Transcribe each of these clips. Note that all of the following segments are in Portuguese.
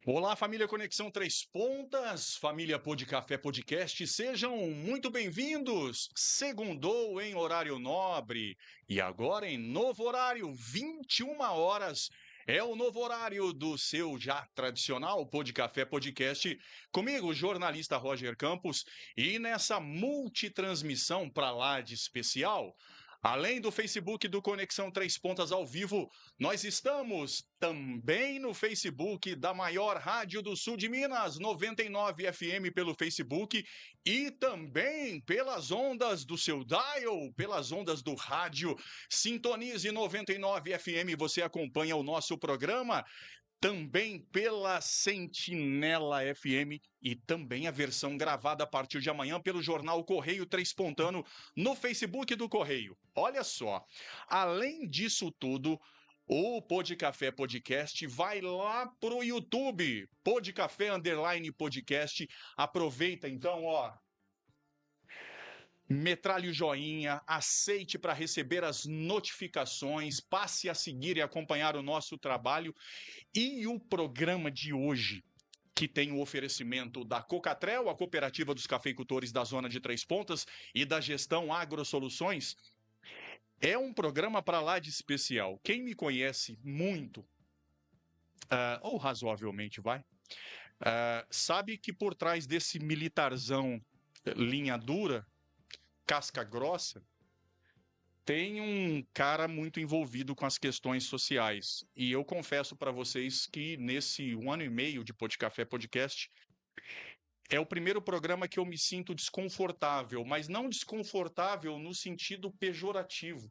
Olá, família Conexão Três Pontas, família Pod Café Podcast, sejam muito bem-vindos. Segundou em horário nobre e agora em novo horário, 21 horas. É o novo horário do seu já tradicional Pod Café Podcast, comigo, jornalista Roger Campos, e nessa multitransmissão para lá de especial. Além do Facebook do Conexão Três Pontas ao vivo, nós estamos também no Facebook da maior rádio do sul de Minas, 99 FM pelo Facebook e também pelas ondas do seu dial, pelas ondas do rádio. Sintonize 99 FM, você acompanha o nosso programa. Também pela Sentinela FM e também a versão gravada a partir de amanhã pelo jornal Correio Três Pontano no Facebook do Correio. Olha só, além disso tudo, o Pod Café Podcast vai lá pro YouTube, Pod Café _podcast. Aproveita então, ó. Metralhe o joinha, aceite para receber as notificações, passe a seguir e acompanhar o nosso trabalho. E o programa de hoje, que tem o oferecimento da Cocatrel, a cooperativa dos cafeicultores da zona de Três Pontas, e da gestão Agrosoluções, é um programa para lá de especial. Quem me conhece muito, ou razoavelmente sabe que por trás desse militarzão linha dura, casca grossa, tem um cara muito envolvido com as questões sociais. E eu confesso para vocês que nesse 1 ano e meio de Pod Café Podcast, é o primeiro programa que eu me sinto desconfortável, mas não desconfortável no sentido pejorativo,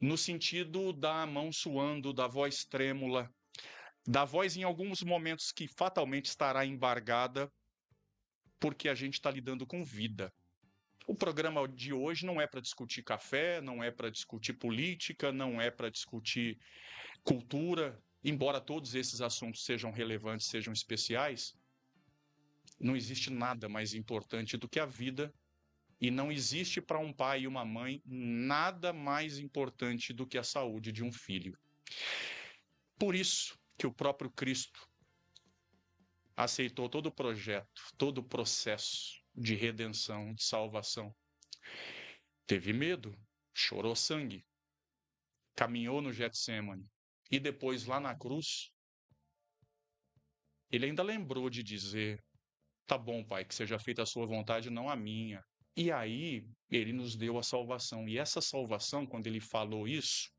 no sentido da mão suando, da voz trêmula, da voz em alguns momentos que fatalmente estará embargada, porque a gente está lidando com vida. O programa de hoje não é para discutir café, não é para discutir política, não é para discutir cultura, embora todos esses assuntos sejam relevantes, sejam especiais. Não existe nada mais importante do que a vida e não existe para um pai e uma mãe nada mais importante do que a saúde de um filho. Por isso que o próprio Cristo aceitou todo o projeto, todo o processo de redenção, de salvação. Teve medo, chorou sangue, caminhou no Getsêmani e depois lá na cruz, ele ainda lembrou de dizer: tá bom, Pai, que seja feita a sua vontade, não a minha. E aí ele nos deu a salvação. E essa salvação, quando ele falou isso,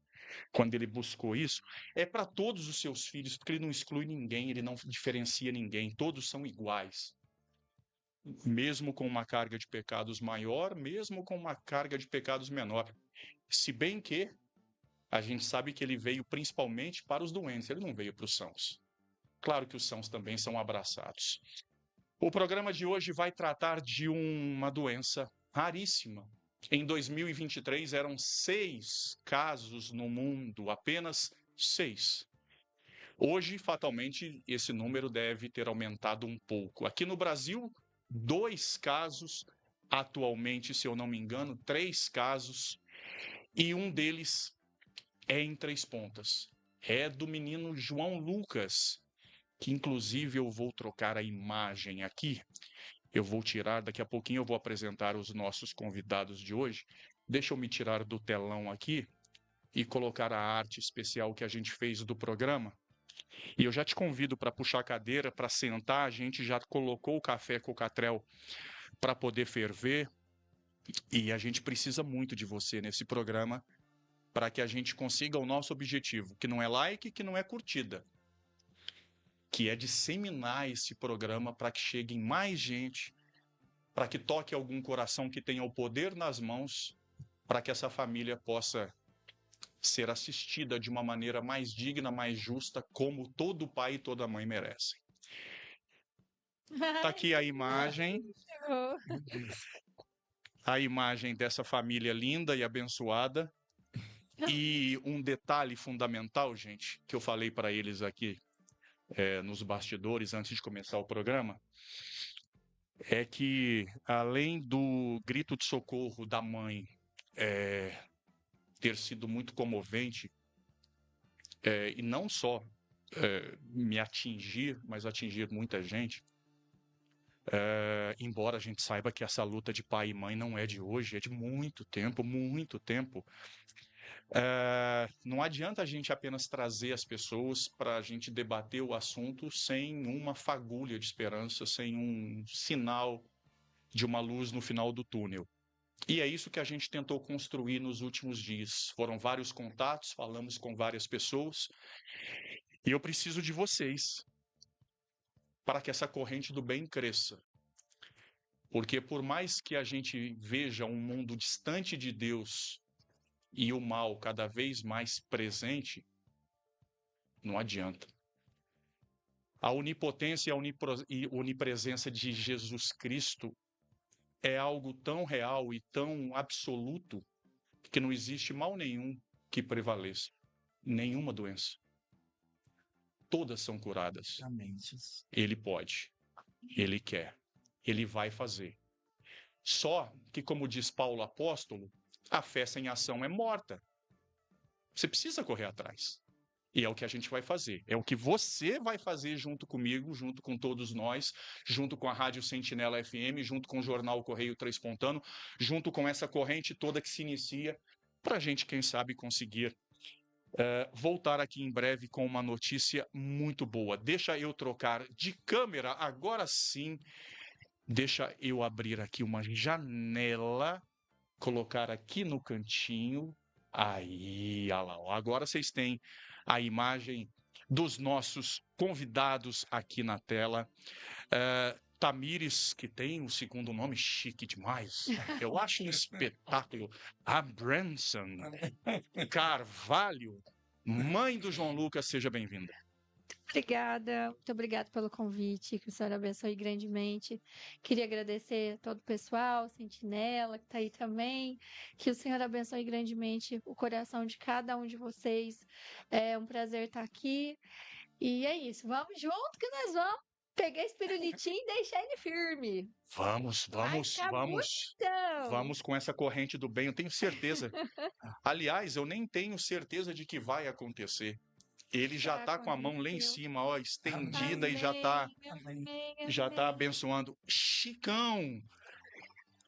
quando ele buscou isso, é para todos os seus filhos, porque ele não exclui ninguém, ele não diferencia ninguém, todos são iguais. Mesmo com uma carga de pecados maior, mesmo com uma carga de pecados menor. Se bem que a gente sabe que ele veio principalmente para os doentes, ele não veio para os sãos. Claro que os sãos também são abraçados. O programa de hoje vai tratar de uma doença raríssima. Em 2023 eram 6 casos no mundo, apenas 6. Hoje, fatalmente, esse número deve ter aumentado um pouco. Aqui no Brasil, 2 casos, atualmente, se eu não me engano, 3 casos, e um deles é em Três Pontas. É do menino João Lucas, que inclusive eu vou trocar a imagem aqui. Eu vou tirar, daqui a pouquinho eu vou apresentar os nossos convidados de hoje. Deixa eu me tirar do telão aqui e colocar a arte especial que a gente fez do programa. E eu já te convido para puxar a cadeira, para sentar. A gente já colocou o café Cocatrel para poder ferver. E a gente precisa muito de você nesse programa para que a gente consiga o nosso objetivo, que não é like, que não é curtida, que é disseminar esse programa para que chegue mais gente, para que toque algum coração que tenha o poder nas mãos, para que essa família possa ser assistida de uma maneira mais digna, mais justa, como todo pai e toda mãe merecem. Está aqui a imagem, dessa família linda e abençoada. E um detalhe fundamental, gente, que eu falei para eles aqui nos bastidores antes de começar o programa, é que além do grito de socorro da mãe ter sido muito comovente, e não só me atingir, mas atingir muita gente. Embora a gente saiba que essa luta de pai e mãe não é de hoje, é de muito tempo, muito tempo. Não adianta a gente apenas trazer as pessoas para a gente debater o assunto sem uma fagulha de esperança, sem um sinal de uma luz no final do túnel. E é isso que a gente tentou construir nos últimos dias. Foram vários contatos, falamos com várias pessoas, e eu preciso de vocês para que essa corrente do bem cresça. Porque por mais que a gente veja um mundo distante de Deus e o mal cada vez mais presente, não adianta. A onipotência e a onipresença de Jesus Cristo é algo tão real e tão absoluto que não existe mal nenhum que prevaleça, nenhuma doença. Todas são curadas. Amém, Jesus. Ele pode, ele quer, ele vai fazer. Só que, como diz Paulo apóstolo, a fé sem ação é morta. Você precisa correr atrás. E é o que a gente vai fazer. É o que você vai fazer junto comigo, junto com todos nós, junto com a Rádio Sentinela FM, junto com o Jornal Correio Transpontano, junto com essa corrente toda que se inicia, para a gente, quem sabe, conseguir voltar aqui em breve com uma notícia muito boa. Deixa eu trocar de câmera, agora sim. Deixa eu abrir aqui uma janela, colocar aqui no cantinho. Aí, olha lá, agora vocês têm a imagem dos nossos convidados aqui na tela. Tamires, que tem o segundo nome chique demais. Eu acho um espetáculo. A Branson Carvalho, mãe do João Lucas, seja bem-vinda. Obrigada, muito obrigada pelo convite, que o Senhor abençoe grandemente. Queria agradecer a todo o pessoal, Sentinela, que está aí também, que o Senhor abençoe grandemente o coração de cada um de vocês. É um prazer estar aqui. E é isso, vamos junto que nós vamos pegar esse pirulitinho e deixar ele firme. Vamos com essa corrente do bem, eu tenho certeza. Aliás, eu nem tenho certeza de que vai acontecer. Ele já está com a mão lá em cima, ó, estendida, e já está abençoando. Chicão,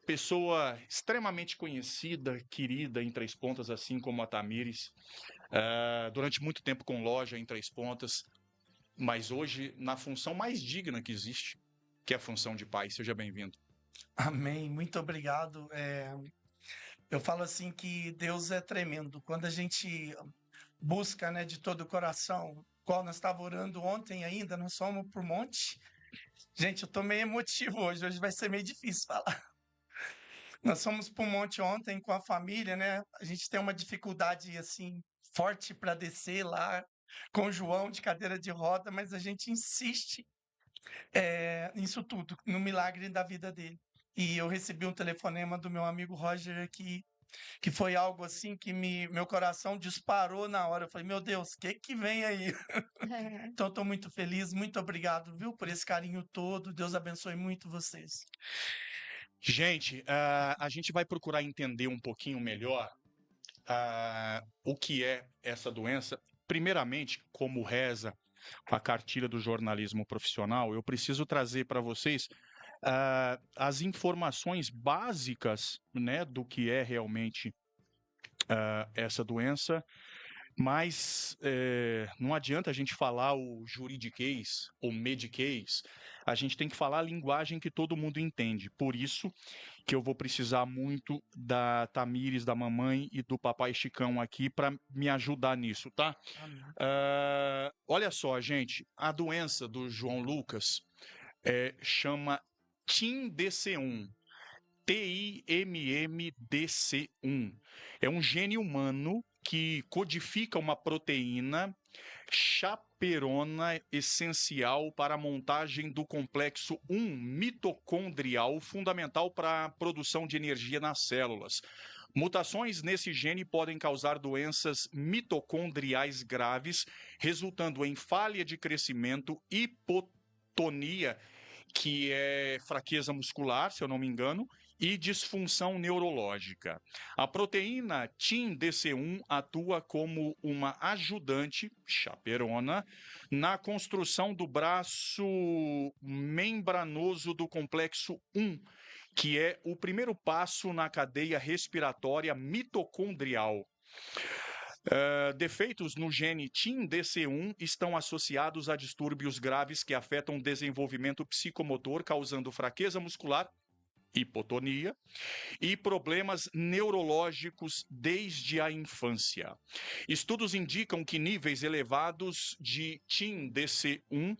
pessoa extremamente conhecida, querida em Três Pontas, assim como a Tamires. Durante muito tempo com loja em Três Pontas, mas hoje na função mais digna que existe, que é a função de pai. Seja bem-vindo. Amém, muito obrigado. Eu falo assim que Deus é tremendo. Quando a gente busca, né, de todo o coração, qual nós estávamos orando ontem ainda, nós fomos por monte. Gente, eu tô meio emotivo hoje vai ser meio difícil falar. Nós fomos para o monte ontem com a família, né? A gente tem uma dificuldade assim forte para descer lá com o João de cadeira de roda, mas a gente insiste nisso tudo, no milagre da vida dele. E eu recebi um telefonema do meu amigo Roger que foi algo assim que meu coração disparou na hora. Eu falei, meu Deus, o que vem aí? Então, estou muito feliz, muito obrigado, viu, por esse carinho todo. Deus abençoe muito vocês. Gente, a gente vai procurar entender um pouquinho melhor o que é essa doença. Primeiramente, como reza a cartilha do jornalismo profissional, eu preciso trazer para vocês as informações básicas, né, do que é realmente essa doença, mas não adianta a gente falar o juridiquês ou mediquês, a gente tem que falar a linguagem que todo mundo entende. Por isso que eu vou precisar muito da Tamires, da mamãe e do papai Chicão aqui para me ajudar nisso, tá? Olha só, gente, a doença do João Lucas chama TIMDC1. TIMMDC1. É um gene humano que codifica uma proteína chaperona essencial para a montagem do complexo 1 mitocondrial, fundamental para a produção de energia nas células. Mutações nesse gene podem causar doenças mitocondriais graves, resultando em falha de crescimento, hipotonia, que é fraqueza muscular, se eu não me engano, e disfunção neurológica. A proteína TIM-DC1 atua como uma ajudante, chaperona, na construção do braço membranoso do complexo 1, que é o primeiro passo na cadeia respiratória mitocondrial. Defeitos no gene TIM-DC1 estão associados a distúrbios graves que afetam o desenvolvimento psicomotor, causando fraqueza muscular, hipotonia e problemas neurológicos desde a infância. Estudos indicam que níveis elevados de TIM-DC1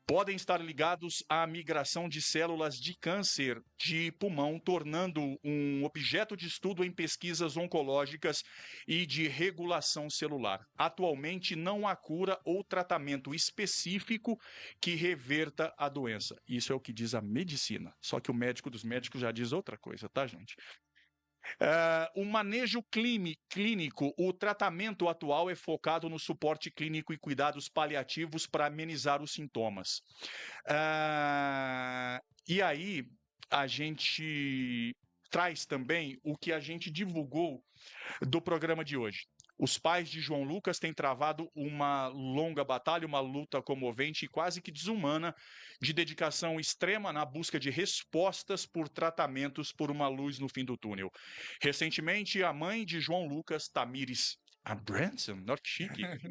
podem estar ligados à migração de células de câncer de pulmão, tornando um objeto de estudo em pesquisas oncológicas e de regulação celular. Atualmente, não há cura ou tratamento específico que reverta a doença. Isso é o que diz a medicina. Só que o médico dos médicos já diz outra coisa, tá, gente? O manejo clínico, o tratamento atual é focado no suporte clínico e cuidados paliativos para amenizar os sintomas. E aí, a gente traz também o que a gente divulgou do programa de hoje. Os pais de João Lucas têm travado uma longa batalha, uma luta comovente e quase que desumana, de dedicação extrema na busca de respostas por tratamentos por uma luz no fim do túnel. Recentemente, a mãe de João Lucas, Tamires Abranson,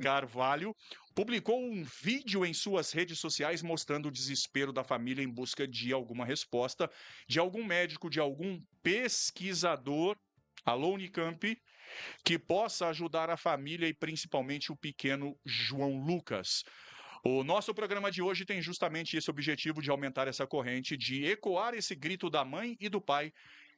Carvalho, publicou um vídeo em suas redes sociais mostrando o desespero da família em busca de alguma resposta, de algum médico, de algum pesquisador, alô Unicamp, que possa ajudar a família e principalmente o pequeno João Lucas. O nosso programa de hoje tem justamente esse objetivo de aumentar essa corrente, de ecoar esse grito da mãe e do pai,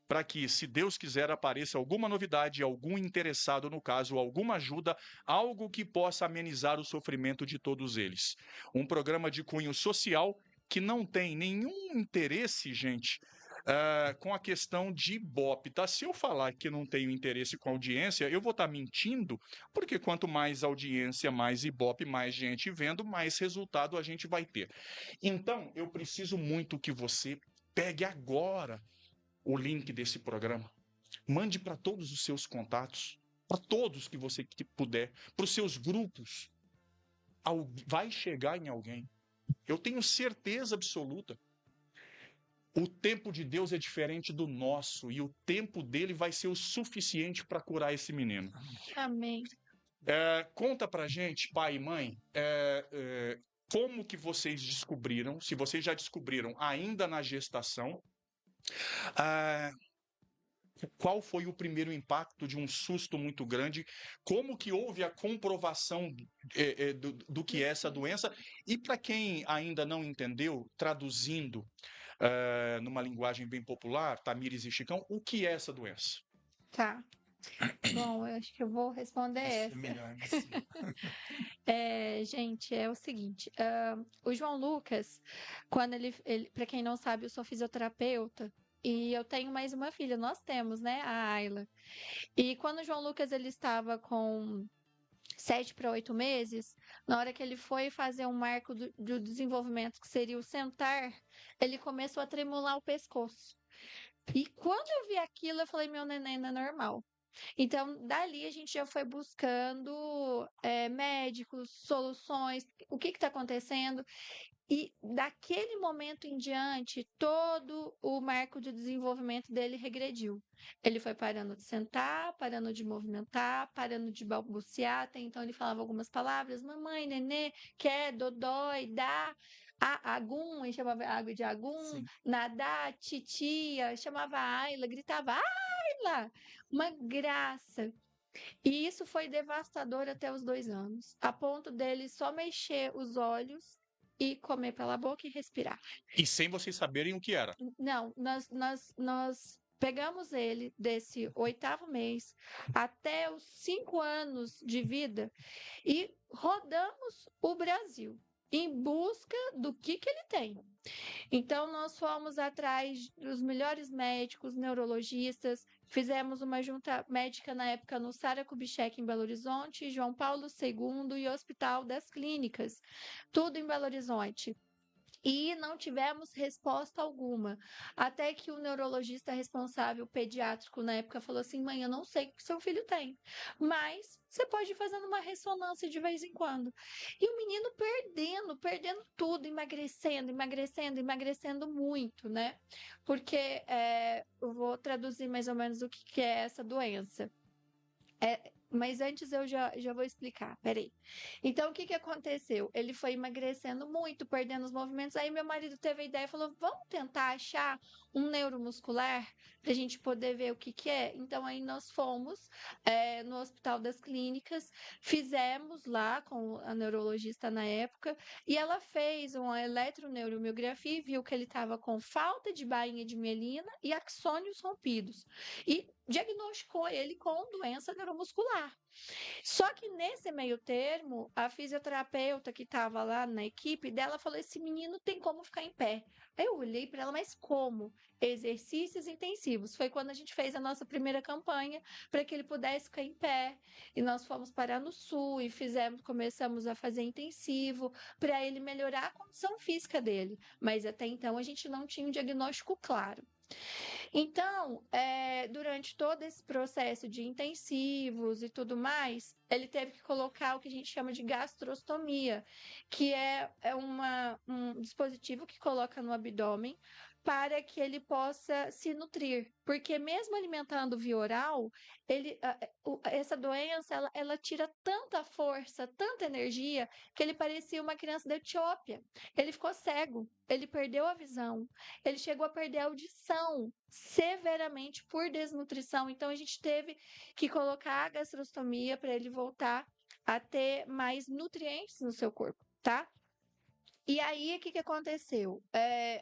para que, se Deus quiser, apareça alguma novidade, algum interessado no caso, alguma ajuda, algo que possa amenizar o sofrimento de todos eles. Um programa de cunho social que não tem nenhum interesse, gente, com a questão de Ibope, tá? Se eu falar que não tenho interesse com audiência, eu vou estar mentindo, porque quanto mais audiência, mais Ibope, mais gente vendo, mais resultado a gente vai ter. Então, eu preciso muito que você pegue agora o link desse programa, mande para todos os seus contatos, para todos que você puder, para os seus grupos. Vai chegar em alguém. Eu tenho certeza absoluta. O tempo de Deus é diferente do nosso e o tempo dele vai ser o suficiente para curar esse menino. Amém. Conta pra gente, pai e mãe, como que vocês descobriram, se vocês já descobriram ainda na gestação, qual foi o primeiro impacto de um susto muito grande, como que houve a comprovação do que é essa doença, e para quem ainda não entendeu, traduzindo numa linguagem bem popular, Tamires e Chicão, o que é essa doença? Tá. Bom, eu acho que eu vou responder essa. Melhor, Gente, é o seguinte, o João Lucas, quando ele para quem não sabe, eu sou fisioterapeuta e eu tenho mais uma filha, nós temos, né, a Ayla. E quando o João Lucas ele estava com 7 para 8 meses, na hora que ele foi fazer um marco do desenvolvimento, que seria o sentar, ele começou a tremular o pescoço. E quando eu vi aquilo, eu falei, meu neném não é normal. Então, dali a gente já foi buscando médicos, soluções, o que está acontecendo. E daquele momento em diante, todo o marco de desenvolvimento dele regrediu. Ele foi parando de sentar, parando de movimentar, parando de balbuciar. Até então ele falava algumas palavras, mamãe, nenê, quer, dodói, dá. Agum, ele chamava água de agum, Sim. nadar, titia, chamava Ayla, gritava Ayla, uma graça. E isso foi devastador até os 2 anos, a ponto dele só mexer os olhos e comer pela boca e respirar. E sem vocês saberem o que era. Não, nós pegamos ele desse 8º mês até os 5 anos de vida e rodamos o Brasil em busca do que ele tem. Então, nós fomos atrás dos melhores médicos, neurologistas, fizemos uma junta médica na época no Sara Kubitschek, em Belo Horizonte, João Paulo II e Hospital das Clínicas, tudo em Belo Horizonte. e não tivemos resposta alguma. Até que o neurologista responsável pediátrico na época falou assim: mãe, eu não sei o que seu filho tem, mas você pode ir fazendo uma ressonância de vez em quando. E o menino perdendo tudo, emagrecendo muito, né? Porque eu vou traduzir mais ou menos o que é essa doença. Mas antes eu já vou explicar, peraí. Então, o que aconteceu? Ele foi emagrecendo muito, perdendo os movimentos. Aí, meu marido teve a ideia e falou: vamos tentar achar um neuromuscular para a gente poder ver o que é. Então, aí nós fomos no Hospital das Clínicas, fizemos lá com a neurologista na época, e ela fez uma eletroneuromiografia e viu que ele estava com falta de bainha de mielina e axônios rompidos. E diagnosticou ele com doença neuromuscular. Só que nesse meio termo, a fisioterapeuta que estava lá na equipe dela falou: esse menino tem como ficar em pé. Aí eu olhei para ela, mas como? Exercícios intensivos. Foi quando a gente fez a nossa primeira campanha para que ele pudesse ficar em pé. E nós fomos parar no sul e começamos a fazer intensivo para ele melhorar a condição física dele. Mas até então a gente não tinha um diagnóstico claro. Então, durante todo esse processo de intensivos e tudo mais, ele teve que colocar o que a gente chama de gastrostomia, que é um dispositivo que coloca no abdômen para que ele possa se nutrir. Porque mesmo alimentando via oral, essa doença, ela tira tanta força, tanta energia, que ele parecia uma criança da Etiópia. Ele ficou cego, ele perdeu a visão, ele chegou a perder a audição severamente por desnutrição. Então, a gente teve que colocar a gastrostomia para ele voltar a ter mais nutrientes no seu corpo, tá? E aí, o que aconteceu?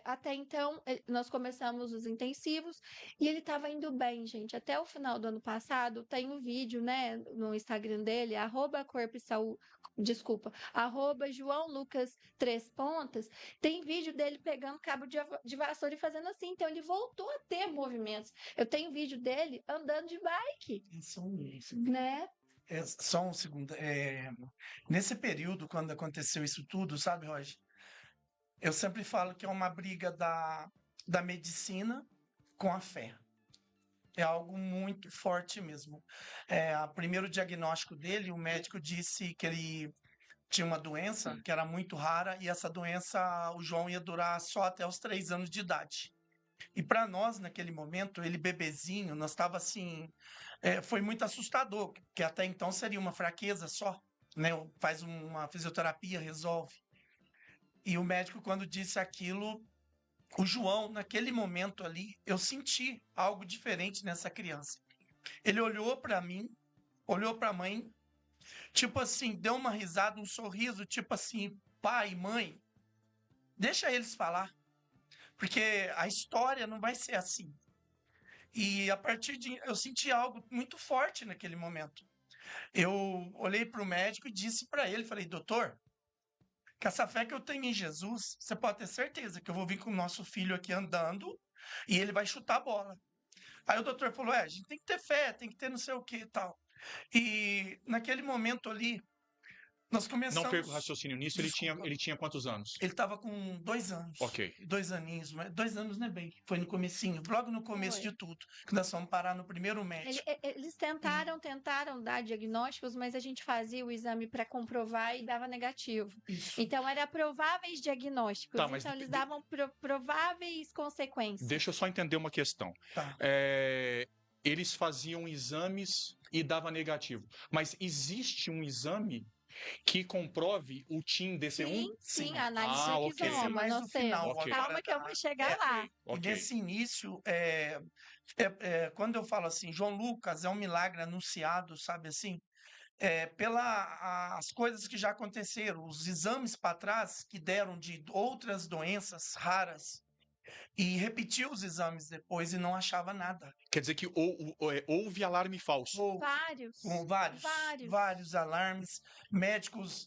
Até então, nós começamos os intensivos e ele estava indo bem, gente. Até o final do ano passado, tem um vídeo, né, no Instagram dele, João Lucas 3 pontas, tem vídeo dele pegando cabo de vassoura e fazendo assim. Então, ele voltou a ter movimentos. Eu tenho vídeo dele andando de bike, né? Só um segundo. Nesse período, quando aconteceu isso tudo, sabe, Roger? Eu sempre falo que é uma briga da medicina com a fé. É algo muito forte mesmo. O primeiro diagnóstico dele, o médico disse que ele tinha uma doença que era muito rara e essa doença, o João ia durar só até os 3 anos de idade. E para nós, naquele momento, ele bebezinho, nós estava assim, foi muito assustador, que até então seria uma fraqueza só, né? Faz uma fisioterapia, resolve. E o médico, quando disse aquilo, o João, naquele momento ali, eu senti algo diferente nessa criança. Ele olhou para mim, olhou para a mãe, tipo assim, deu uma risada, um sorriso, tipo assim, pai, mãe, deixa eles falar, porque a história não vai ser assim. E a partir de eu senti algo muito forte naquele momento. Eu olhei para o médico e disse para ele, falei: doutor, com essa fé que eu tenho em Jesus, você pode ter certeza que eu vou vir com o nosso filho aqui andando e ele vai chutar a bola. Aí o doutor falou: a gente tem que ter fé, tem que ter não sei o que e tal. E naquele momento ali, nós começamos... Não perco o raciocínio nisso, ele tinha quantos anos? Ele estava com 2 anos. Ok. 2 aninhos, mas 2 anos não é bem. Foi no comecinho, logo no começo de tudo, que nós fomos parar no primeiro médico. Eles tentaram dar diagnósticos, mas a gente fazia o exame para comprovar e dava negativo. Isso. Então, era prováveis diagnósticos. Tá, mas então, eles davam prováveis consequências. Deixa eu só entender uma questão. Tá. Eles faziam exames e dava negativo. Mas existe um exame que comprove o TIM DC1? Sim, a análise ok. de Esse é mais no final. Ok. Calma que eu vou chegar lá. E nesse início, quando eu falo assim, João Lucas é um milagre anunciado, sabe assim? Pelas coisas que já aconteceram, os exames para trás que deram de outras doenças raras, e repetiu os exames depois e não achava nada. Quer dizer que houve alarme falso. Vários alarmes, médicos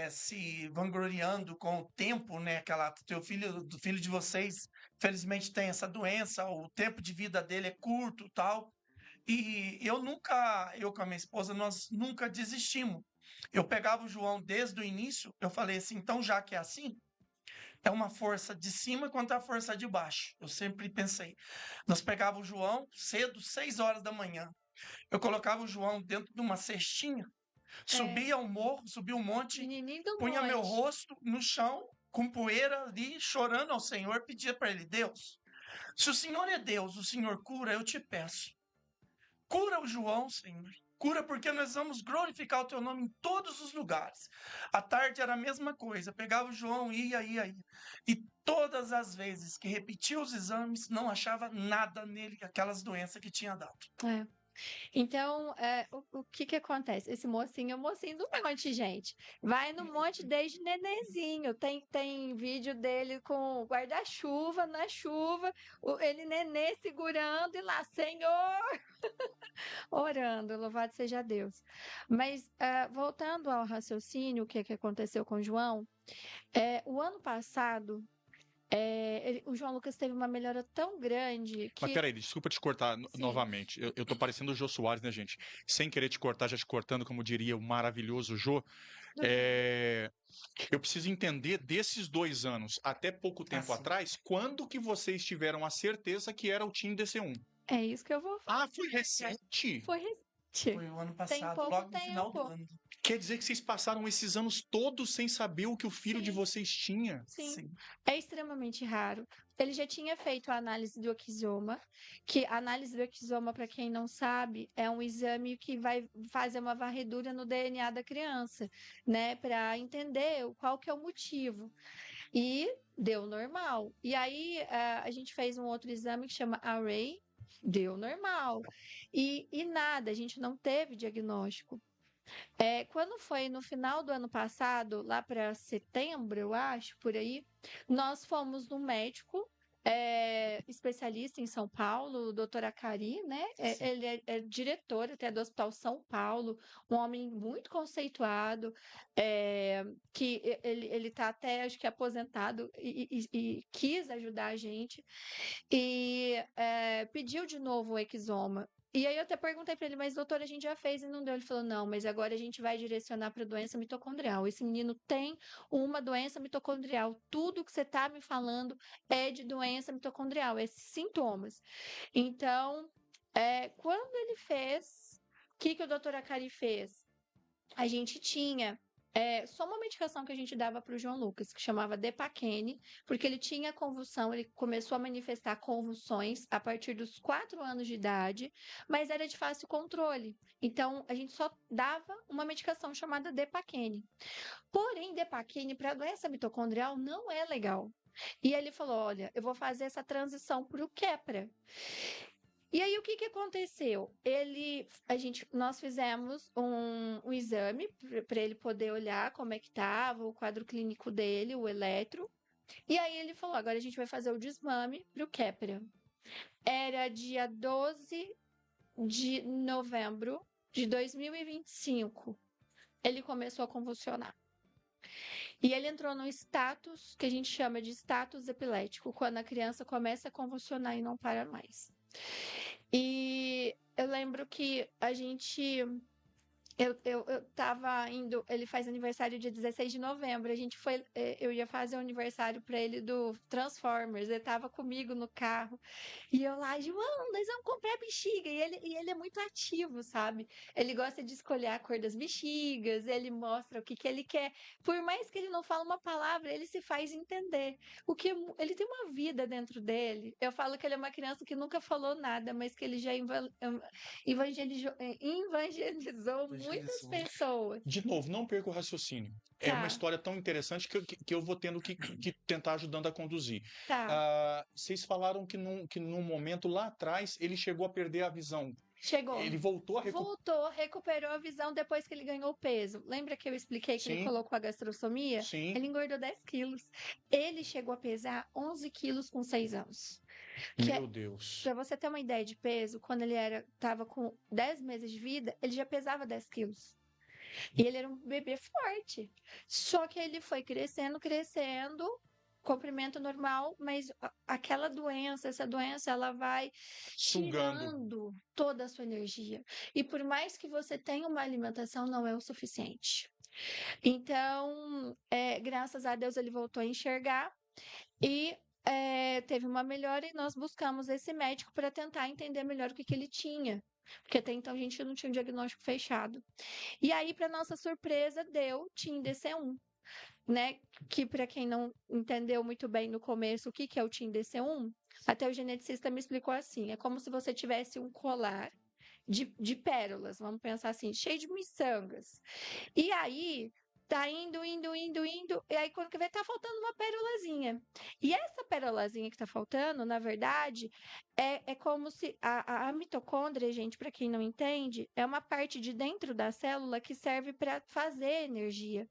se vangloriando com o tempo, né? Do filho de vocês, felizmente tem essa doença, o tempo de vida dele é curto, tal. E eu com a minha esposa, nós nunca desistimos. Eu pegava o João desde o início, eu falei assim, então já que é assim, é uma força de cima contra a força de baixo. Eu sempre pensei. Nós pegávamos o João cedo, 6 horas da manhã. Eu colocava o João dentro de uma cestinha, subia ao morro, subia um monte, Menininho do punha meu monte. rosto no chão, com poeira ali, chorando ao Senhor, pedia para ele: Deus, se o Senhor é Deus, o Senhor cura, eu te peço. Cura o João, Senhor. Cura, porque nós vamos glorificar o teu nome em todos os lugares. À tarde era a mesma coisa. Pegava o João, ia. E todas as vezes que repetia os exames, não achava nada nele, aquelas doenças que tinha dado. É. Então, o que que acontece? Esse mocinho é o mocinho do monte, gente. Vai no monte desde nenenzinho. Tem vídeo dele com guarda-chuva na chuva, ele nenê segurando e lá, Senhor, orando, louvado seja Deus. Mas, voltando ao raciocínio, o que que aconteceu com o João, o ano passado, o João Lucas teve uma melhora tão grande Mas que. peraí, desculpa te cortar Sim. novamente. Eu tô parecendo o Jô Soares, né, gente? Sem querer te cortar, já te cortando, como diria o maravilhoso Jô. Eu preciso entender desses 2 anos, até pouco tempo Assim. atrás, quando que vocês tiveram a certeza que era o time DC1? É isso que eu vou falar. Ah, foi recente? Foi recente. Foi o ano Tem passado, pouco logo no final do tempo. ano. Quer dizer que vocês passaram esses anos todos sem saber o que o filho de Sim. vocês tinha? Sim. É extremamente raro. Ele já tinha feito a análise do exoma, que a análise do exoma, para quem não sabe, é um exame que vai fazer uma varredura no DNA da criança, né, para entender qual que é o motivo. E deu normal. E aí a gente fez um outro exame que chama Array, deu normal. E nada, a gente não teve diagnóstico. Quando foi no final do ano passado, lá para setembro, eu acho, por aí, nós fomos no médico especialista em São Paulo, o doutor Acari, né? Ele é diretor até do Hospital São Paulo, um homem muito conceituado, que ele está até, acho que aposentado e quis ajudar a gente, e pediu de novo o exoma. E aí eu até perguntei para ele, mas doutor, a gente já fez e não deu. Ele falou, não, mas agora a gente vai direcionar para doença mitocondrial. Esse menino tem uma doença mitocondrial. Tudo que você está me falando é de doença mitocondrial, esses sintomas. Então, quando ele fez, o que o doutor Acari fez? A gente tinha só uma medicação que a gente dava para o João Lucas, que chamava Depaquene, porque ele tinha convulsão, ele começou a manifestar convulsões a partir dos 4 anos de idade, mas era de fácil controle. Então, a gente só dava uma medicação chamada Depaquene. Porém, Depaquene para doença mitocondrial não é legal. E ele falou: olha, eu vou fazer essa transição para o Keppra. E aí, o que aconteceu? Nós fizemos um exame para ele poder olhar como é que estava o quadro clínico dele, o eletro. E aí ele falou: agora a gente vai fazer o desmame para o Keppra. Era dia 12 de novembro de 2025. Ele começou a convulsionar. E ele entrou no status que a gente chama de status epilético, quando a criança começa a convulsionar e não para mais. E eu lembro que a gente. Eu tava indo. Ele faz aniversário dia 16 de novembro. A gente foi. Eu ia fazer o aniversário para ele do Transformers. Ele tava comigo no carro. E eu lá, João, nós vamos comprar bexiga. E ele é muito ativo, sabe? Ele gosta de escolher a cor das bexigas. Ele mostra o que ele quer. Por mais que ele não fale uma palavra, ele se faz entender. Ele tem uma vida dentro dele. Eu falo que ele é uma criança que nunca falou nada, mas que ele já evangelizou muitas pessoas. De novo, não perca o raciocínio. É uma história tão interessante que eu vou tendo que tentar ajudando a conduzir. Vocês falaram que num momento lá atrás ele chegou a perder a visão. Chegou. Ele voltou a recuperou a visão depois que ele ganhou peso. Lembra que eu expliquei que ele colocou a gastrostomia? Sim. Ele engordou 10 quilos. Ele chegou a pesar 11 quilos com 6 anos. Meu Deus. Pra você ter uma ideia de peso, quando ele tava com 10 meses de vida, ele já pesava 10 quilos. E ele era um bebê forte. Só que ele foi crescendo, comprimento normal, mas essa doença, ela vai tirando toda a sua energia. E por mais que você tenha uma alimentação, não é o suficiente. Então, graças a Deus, ele voltou a enxergar. E teve uma melhora e nós buscamos esse médico para tentar entender melhor o que ele tinha. Porque até então a gente não tinha um diagnóstico fechado. E aí, para nossa surpresa, deu TIM DC1, né? Que para quem não entendeu muito bem no começo o que é o TIM DC1, até o geneticista me explicou assim: é como se você tivesse um colar de pérolas, vamos pensar assim, cheio de miçangas. E aí tá indo, e aí quando que vê, tá faltando uma pérolazinha. E essa pérolazinha que tá faltando, na verdade, é como se a mitocôndria, gente, para quem não entende, é uma parte de dentro da célula que serve para fazer energia.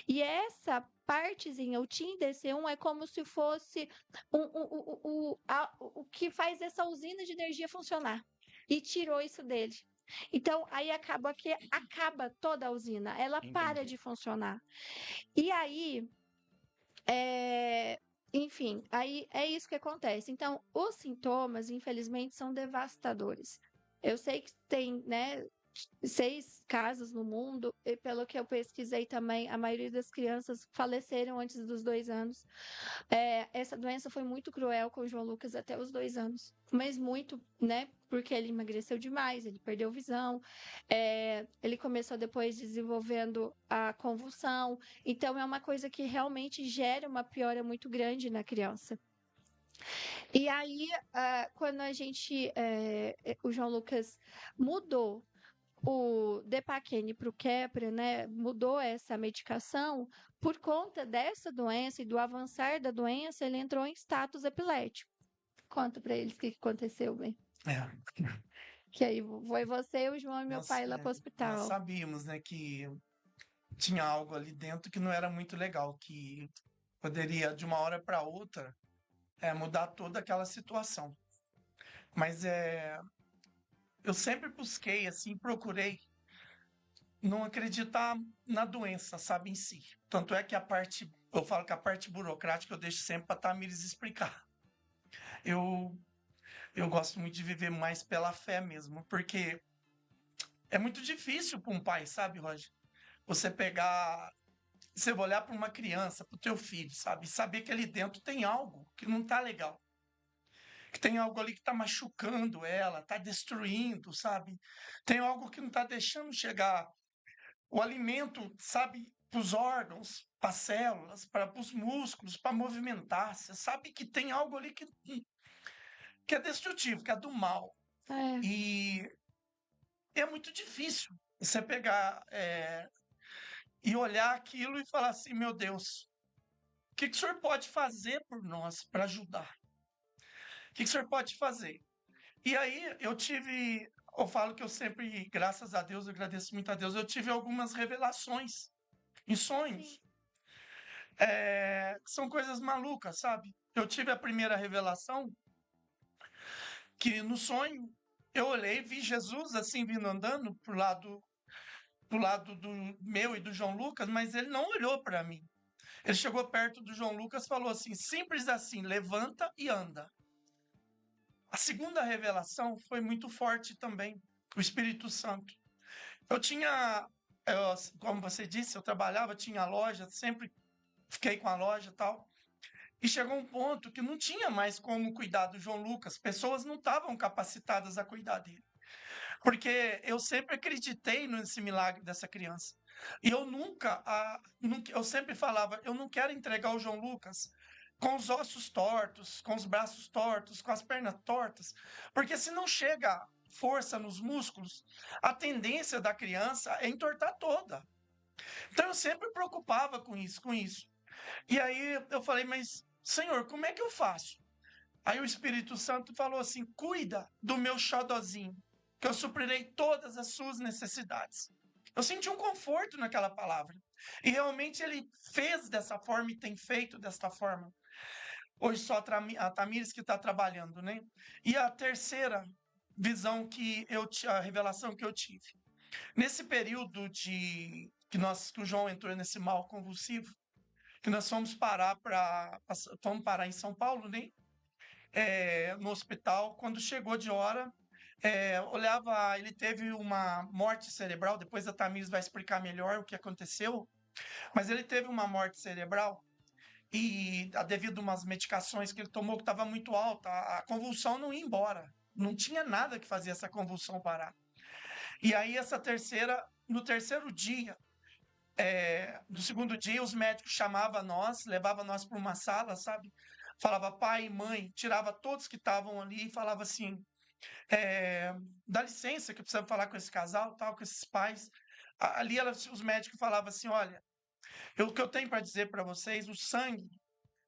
E essa partezinha, o TIM-DC1, é como se fosse o que faz essa usina de energia funcionar. E tirou isso dele. Então, aí acaba toda a usina, ela para Entendi. de funcionar. E aí, enfim, aí é isso que acontece. Então, os sintomas, infelizmente, são devastadores. Eu sei que tem, né, 6 casos no mundo, e pelo que eu pesquisei também, a maioria das crianças faleceram antes dos 2 anos. Essa doença foi muito cruel com o João Lucas até os 2 anos, mas muito, né? Porque ele emagreceu demais, ele perdeu visão, ele começou depois desenvolvendo a convulsão, então é uma coisa que realmente gera uma piora muito grande na criança. E aí, quando o João Lucas mudou o Depaquene para o Keppra, né, mudou essa medicação, por conta dessa doença e do avançar da doença, ele entrou em status epilético. Conta para eles o que aconteceu, bem. Que aí foi você, o João e meu pai lá para o Nós hospital. sabíamos, né, que tinha algo ali dentro que não era muito legal, que poderia, de uma hora para outra, mudar toda aquela situação. Mas eu sempre busquei, assim, procurei não acreditar na doença, sabe, em si. Tanto é que eu falo que a parte burocrática eu deixo sempre para a Tamires explicar. Eu gosto muito de viver mais pela fé mesmo, porque é muito difícil para um pai, sabe, Roger? Você vai olhar para uma criança, para o teu filho, sabe? E saber que ali dentro tem algo que não tá legal. Que tem algo ali que tá machucando ela, tá destruindo, sabe? Tem algo que não tá deixando chegar o alimento, sabe, para os órgãos, para as células, para os músculos, para movimentar. Você sabe que tem algo ali que é destrutivo, que é do mal. É, E é muito difícil você pegar e olhar aquilo e falar assim, meu Deus, o que o senhor pode fazer por nós para ajudar? O que o senhor pode fazer? E aí eu falo que eu sempre, graças a Deus, eu agradeço muito a Deus, eu tive algumas revelações em sonhos. sim. Que são coisas malucas, sabe? Eu tive a primeira revelação que no sonho eu olhei, vi Jesus assim vindo andando pro lado do meu e do João Lucas, mas ele não olhou para mim. Ele chegou perto do João Lucas e falou assim, simples assim, levanta e anda. A segunda revelação foi muito forte também, o Espírito Santo. Como você disse, eu trabalhava, tinha loja, sempre fiquei com a loja e tal. E chegou um ponto que não tinha mais como cuidar do João Lucas, pessoas não estavam capacitadas a cuidar dele. Porque eu sempre acreditei nesse milagre dessa criança. E eu sempre falava, eu não quero entregar o João Lucas com os ossos tortos, com os braços tortos, com as pernas tortas, porque se não chega força nos músculos, a tendência da criança é entortar toda. Então eu sempre preocupava com isso. E aí eu falei, mas Senhor, como é que eu faço? Aí o Espírito Santo falou assim: cuida do meu xodozinho, que eu suprirei todas as suas necessidades. Eu senti um conforto naquela palavra. E realmente ele fez dessa forma e tem feito desta forma. Hoje só a Tamires que está trabalhando, né? E a terceira visão a revelação que eu tive. Nesse período que o João entrou nesse mal convulsivo, que nós fomos parar em São Paulo, né? No hospital, quando chegou de hora, ele teve uma morte cerebral, depois a Tamires vai explicar melhor o que aconteceu, mas ele teve uma morte cerebral e devido a umas medicações que ele tomou que estava muito alta, a convulsão não ia embora. Não tinha nada que fazia essa convulsão parar. E aí no terceiro dia, no segundo dia, os médicos chamavam nós, levavam nós para uma sala, sabe? Falava pai e mãe, tirava todos que estavam ali e falava assim, dá licença que eu preciso falar com esse casal, tal, com esses pais. Ali os médicos falavam assim, olha, o que eu tenho para dizer para vocês, o sangue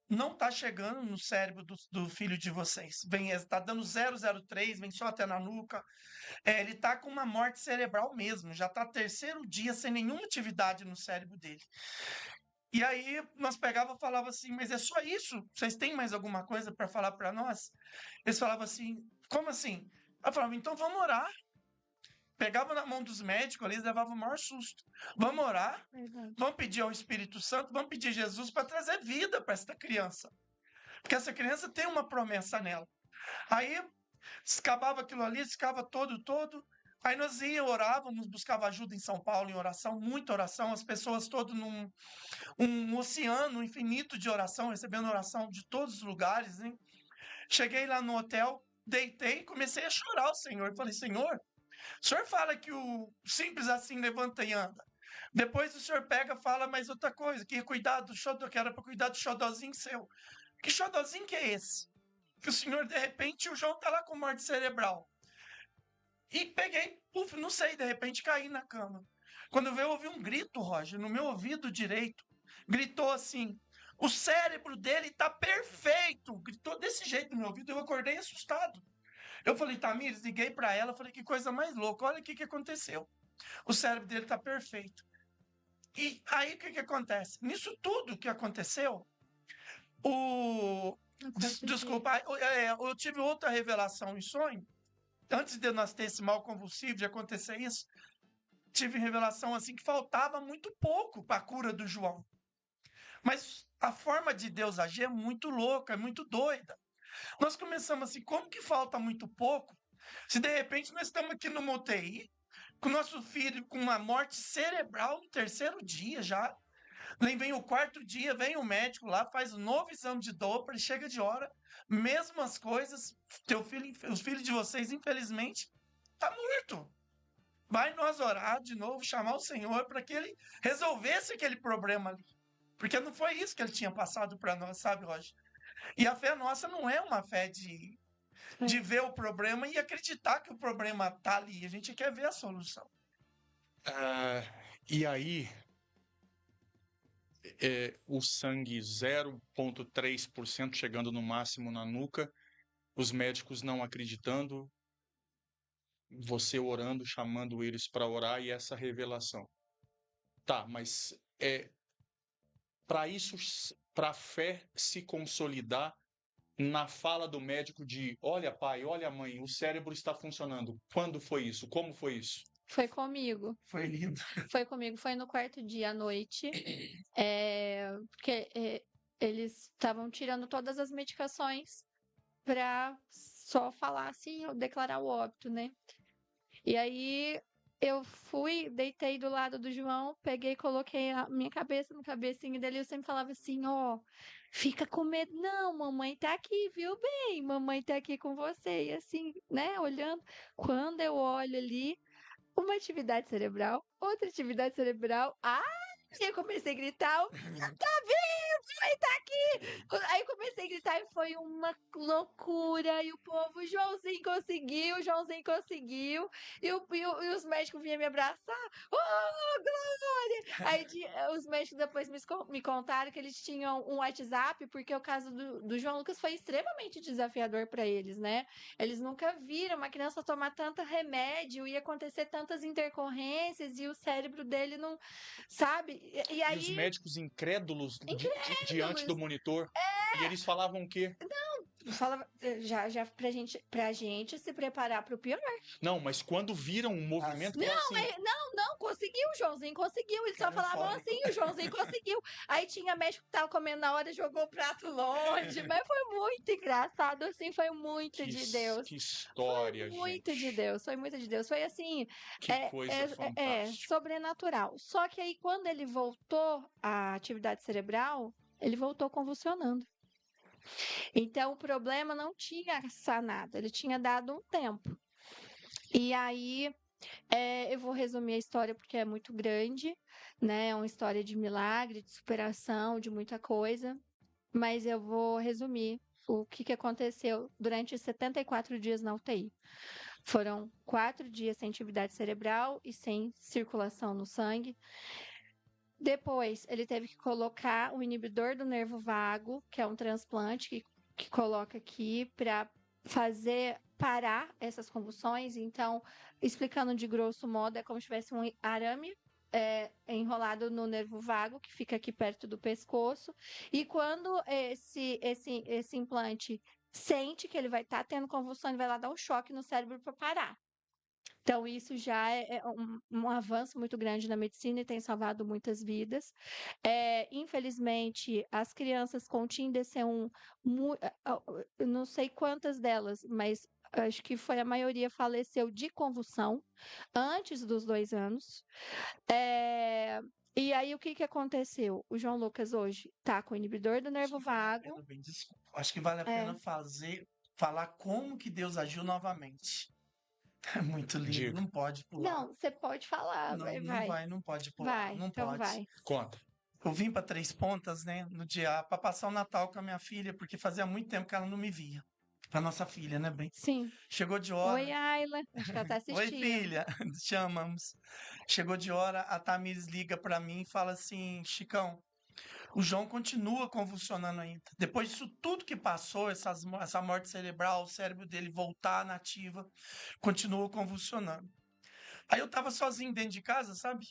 não está chegando no cérebro do filho de vocês. Está dando 003, vem só até na nuca. Ele está com uma morte cerebral mesmo. Já está terceiro dia sem nenhuma atividade no cérebro dele. E aí nós pegava e falava assim, mas é só isso? Vocês têm mais alguma coisa para falar para nós? Eles falavam assim, como assim? Eu falava, então vamos orar. Pegava na mão dos médicos ali, eles levavam o maior susto. Vamos orar, Verdade. vamos pedir ao Espírito Santo, vamos pedir a Jesus para trazer vida para essa criança. Porque essa criança tem uma promessa nela. Aí, acabava aquilo ali, ficava todo. Aí nós orávamos, buscava ajuda em São Paulo em oração, muita oração, as pessoas todas num um oceano infinito de oração, recebendo oração de todos os lugares, hein? Cheguei lá no hotel, deitei e comecei a chorar ao Senhor. Falei, Senhor, o senhor fala que o simples assim levanta e anda. Depois o senhor pega e fala mais outra coisa, que cuidado do xodó, que era para cuidar do xodózinho seu. Que xodózinho que é esse? Que o senhor, de repente, o João tá lá com morte cerebral. E peguei, não sei, de repente caí na cama. Quando veio, eu ouvi um grito, Roger, no meu ouvido direito. Gritou assim, o cérebro dele tá perfeito. Gritou desse jeito no meu ouvido, eu acordei assustado. Eu falei, Tamires, liguei para ela, falei, que coisa mais louca, olha o que aconteceu. O cérebro dele tá perfeito. E aí, o que acontece? Nisso tudo que aconteceu, desculpa, eu tive outra revelação em sonho. Antes de nós ter esse mal convulsivo, de acontecer isso, tive revelação assim que faltava muito pouco para a cura do João. Mas a forma de Deus agir é muito louca, é muito doida. Nós começamos assim, como que falta muito pouco? Se de repente nós estamos aqui no UTI, com o nosso filho com uma morte cerebral no terceiro dia já. Nem vem o quarto dia, vem o médico lá, faz um novo exame de Doppler, chega de hora, mesmas coisas, os filhos de vocês, infelizmente, tá morto. Vai nós orar de novo, chamar o Senhor para que ele resolvesse aquele problema ali. Porque não foi isso que ele tinha passado para nós, sabe, Roger? E a fé nossa não é uma fé de ver o problema e acreditar que o problema tá ali. A gente quer ver a solução. E aí, o sangue 0,3% chegando no máximo na nuca, os médicos não acreditando, você orando, chamando eles para orar e essa revelação. Tá, mas para isso, para a fé se consolidar na fala do médico de, olha pai, olha mãe, o cérebro está funcionando. Quando foi isso? Como foi isso? Foi comigo. Foi lindo. Foi comigo, foi no quarto dia à noite. Porque eles estavam tirando todas as medicações para só falar assim, declarar o óbito, né? E aí eu fui, deitei do lado do João, peguei, coloquei a minha cabeça no cabecinho dele, eu sempre falava assim, fica com medo. Não, mamãe tá aqui, viu bem? Mamãe tá aqui com você. E assim, né, olhando. Quando eu olho ali, uma atividade cerebral, outra atividade cerebral. Eu comecei a gritar, tá vivo, ele tá aqui! Aí eu comecei a gritar e foi uma loucura. E o povo, Joãozinho conseguiu. E os médicos vinham me abraçar. Oh, glória! Aí os médicos depois me contaram que eles tinham um WhatsApp, porque o caso do João Lucas foi extremamente desafiador para eles, né? Eles nunca viram uma criança tomar tanto remédio e acontecer tantas intercorrências e o cérebro dele não, sabe? E aí, os médicos incrédulos diante do monitor. E eles falavam o quê? Falava, já pra gente se preparar pro pior. Não, mas quando viram um movimento, Não, conseguiu, o Joãozinho conseguiu. Eles só falavam assim, o Joãozinho conseguiu. Aí tinha médico que tava comendo na hora, jogou o prato longe. Mas foi muito engraçado, assim, foi muito de Deus. Que história, foi muito gente. de Deus, foi muito de Deus. Foi assim, Que coisa fantástica. sobrenatural. Só que aí, quando ele voltou à atividade cerebral, ele voltou convulsionando. Então, o problema não tinha sanado, ele tinha dado um tempo. E aí, eu vou resumir a história porque é muito grande, né? É uma história de milagre, de superação, de muita coisa. Mas eu vou resumir o que aconteceu durante 74 dias na UTI. Foram 4 dias sem atividade cerebral e sem circulação no sangue. Depois, ele teve que colocar o inibidor do nervo vago, que é um transplante que coloca aqui para fazer parar essas convulsões. Então, explicando de grosso modo, é como se tivesse um arame enrolado no nervo vago, que fica aqui perto do pescoço. E quando esse implante sente que ele vai estar tendo convulsão, ele vai lá dar um choque no cérebro para parar. Então, isso já é um avanço muito grande na medicina e tem salvado muitas vidas. Infelizmente, as crianças com TIM DC1, não sei quantas delas, mas acho que foi a maioria, faleceu de convulsão antes dos 2 anos. E aí, o que aconteceu? O João Lucas hoje está com o inibidor do nervo vago. Desculpa. Acho que vale a pena falar como que Deus agiu novamente. É muito lindo, Diga. não pode pular. Não, você pode falar, Não pode pular, vai, não então pode. vai. Conta. Eu vim para Três Pontas, né, no dia para passar o Natal com a minha filha, porque fazia muito tempo que ela não me via. Para nossa filha, né, bem? Sim. Chegou de hora. Oi, Ayla. Acho que ela tá assistindo. Oi, filha. Te amamos. Chegou de hora, a Tamires liga para mim e fala assim: Chicão, o João continua convulsionando ainda. Depois disso tudo que passou, essa morte cerebral, o cérebro dele voltar na ativa, continua convulsionando. Aí eu tava sozinho dentro de casa, sabe?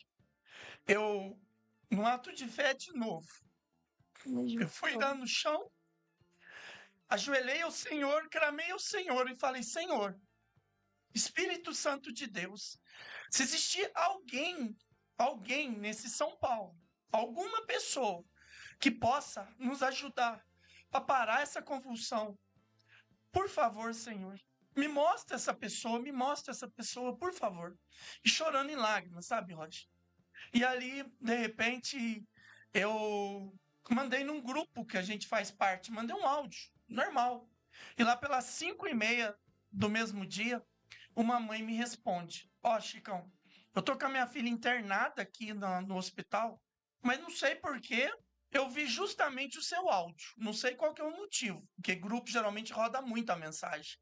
Eu, num ato de fé de novo, eu fui lá no chão, ajoelhei ao Senhor, clamei ao Senhor e falei: Senhor, Espírito Santo de Deus, se existir alguém nesse São Paulo, alguma pessoa que possa nos ajudar a parar essa convulsão, por favor, Senhor, me mostra essa pessoa, por favor. E chorando em lágrimas, sabe, Roger? E ali, de repente, eu mandei num grupo que a gente faz parte, mandei um áudio, normal. E lá pelas 5h30 do mesmo dia, uma mãe me responde: Ó, Chicão, eu tô com a minha filha internada aqui no hospital, mas não sei porquê, eu vi justamente o seu áudio. Não sei qual que é o motivo, porque grupo geralmente roda muito a mensagem.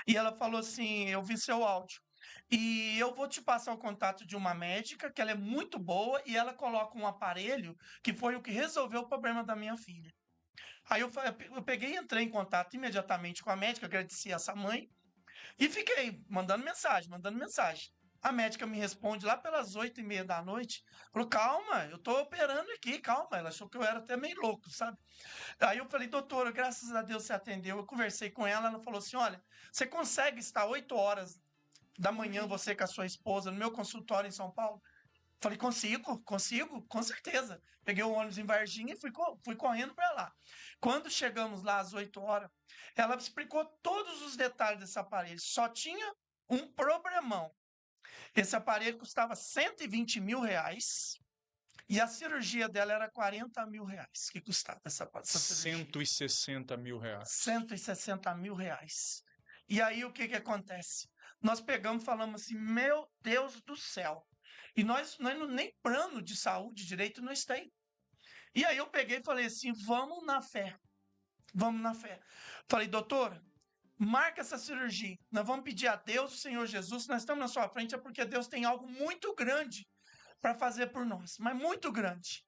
E ela falou assim: eu vi seu áudio. E eu vou te passar o contato de uma médica, que ela é muito boa, e ela coloca um aparelho que foi o que resolveu o problema da minha filha. Aí eu peguei e entrei em contato imediatamente com a médica, agradeci essa mãe, e fiquei mandando mensagem. A médica me responde lá pelas 8h30 da noite. Falou: calma, eu tô operando aqui, calma. Ela achou que eu era até meio louco, sabe? Aí eu falei: doutora, graças a Deus você atendeu. Eu conversei com ela, ela falou assim: olha, você consegue estar 8 horas da manhã, você com a sua esposa, no meu consultório em São Paulo? Falei: consigo, com certeza. Peguei o ônibus em Varginha e fui correndo para lá. Quando chegamos lá às 8 horas, ela explicou todos os detalhes desse aparelho. Só tinha um problemão. Esse aparelho custava R$120.000 e a cirurgia dela era R$40.000 que custava essa cirurgia. R$160.000. R$160.000. E aí o que acontece? Nós pegamos e falamos assim: meu Deus do céu. E nós nem plano de saúde direito nós tem. E aí eu peguei e falei assim: vamos na fé. Falei: doutora, marca essa cirurgia. Nós vamos pedir a Deus, o Senhor Jesus, nós estamos na sua frente, é porque Deus tem algo muito grande para fazer por nós, mas muito grande.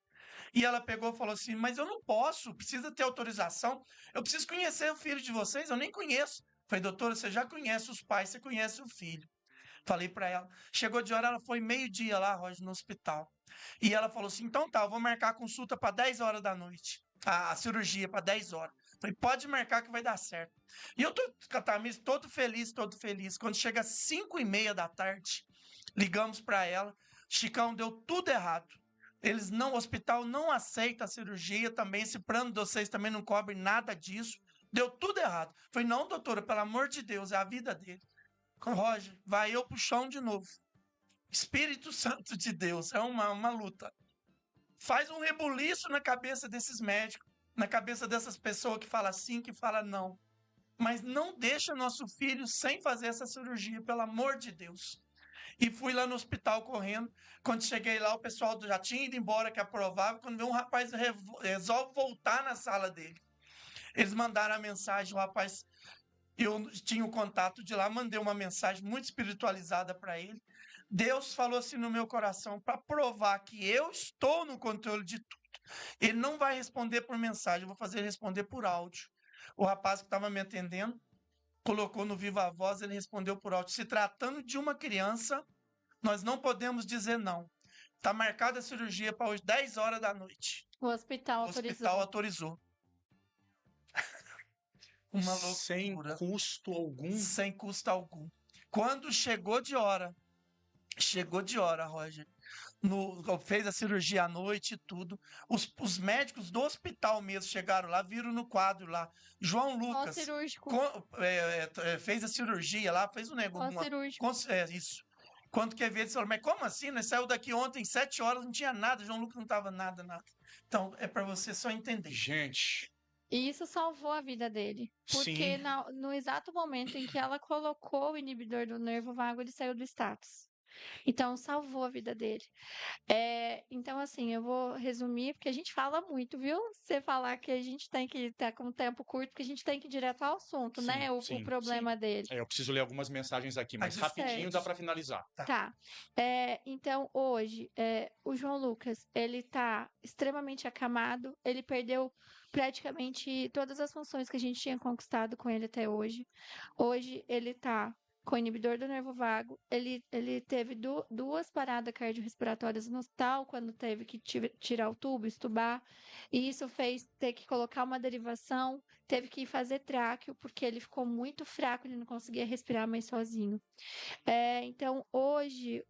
E ela pegou e falou assim: mas eu não posso, precisa ter autorização, eu preciso conhecer o filho de vocês, eu nem conheço. Falei: doutora, você já conhece os pais, você conhece o filho. Falei para ela. Chegou de hora, ela foi meio-dia lá, Roger, no hospital. E ela falou assim: então tá, eu vou marcar a consulta para 10 horas da noite. A cirurgia para 10 horas. Falei: pode marcar que vai dar certo. E eu tô com a Tamires todo feliz. Quando chega às 5h30 da tarde, ligamos para ela. Chicão, deu tudo errado. O hospital não aceita a cirurgia também, esse plano de vocês também não cobre nada disso. Deu tudo errado. Falei: não, doutora, pelo amor de Deus, é a vida dele. Roger, vai eu pro chão de novo. Espírito Santo de Deus, é uma luta. Faz um rebuliço na cabeça desses médicos. na cabeça dessas pessoas que fala sim, que fala não. Mas não deixa nosso filho sem fazer essa cirurgia, pelo amor de Deus. E fui lá no hospital correndo. Quando cheguei lá, o pessoal já tinha ido embora, que aprovava. Quando veio um rapaz resolve voltar na sala dele. Eles mandaram a mensagem, o rapaz, eu tinha o contato de lá, mandei uma mensagem muito espiritualizada para ele. Deus falou assim no meu coração, para provar que eu estou no controle de tudo. Ele não vai responder por mensagem, eu vou fazer ele responder por áudio. O rapaz que estava me atendendo colocou no Viva Voz, ele respondeu por áudio. Se tratando de uma criança, nós não podemos dizer não. Está marcada a cirurgia para hoje, 10 horas da noite. O hospital O hospital autorizou. Uma Sem loucura. custo algum. Sem custo algum. Quando chegou de hora, Roger, fez a cirurgia à noite e tudo. Os médicos do hospital mesmo chegaram lá, viram no quadro lá. João Lucas cirúrgico. fez a cirurgia lá, fez um negócio. Cirúrgico. Isso. Quando quer ver, eles falaram, mas como assim? Né? Saiu daqui ontem, 7 horas, não tinha nada. João Lucas não estava nada. Então, é para você só entender. Gente. E isso salvou a vida dele. Porque no exato momento em que ela colocou o inibidor do nervo vago, ele saiu do status. Então, salvou a vida dele. Então, assim, eu vou resumir, porque a gente fala muito, viu? Você falar que a gente tem que estar com um tempo curto, porque a gente tem que ir direto ao assunto, né? O problema dele. Eu preciso ler algumas mensagens aqui, mas rapidinho dá para finalizar. Tá. Então, hoje, o João Lucas, ele tá extremamente acamado, ele perdeu praticamente todas as funções que a gente tinha conquistado com ele até hoje. Hoje, ele tá com inibidor do nervo vago. Ele teve duas paradas cardiorrespiratórias no hospital, quando teve que tirar o tubo, estubar. E isso fez ter que colocar uma derivação, teve que fazer tráqueo, porque ele ficou muito fraco, ele não conseguia respirar mais sozinho. Então, hoje,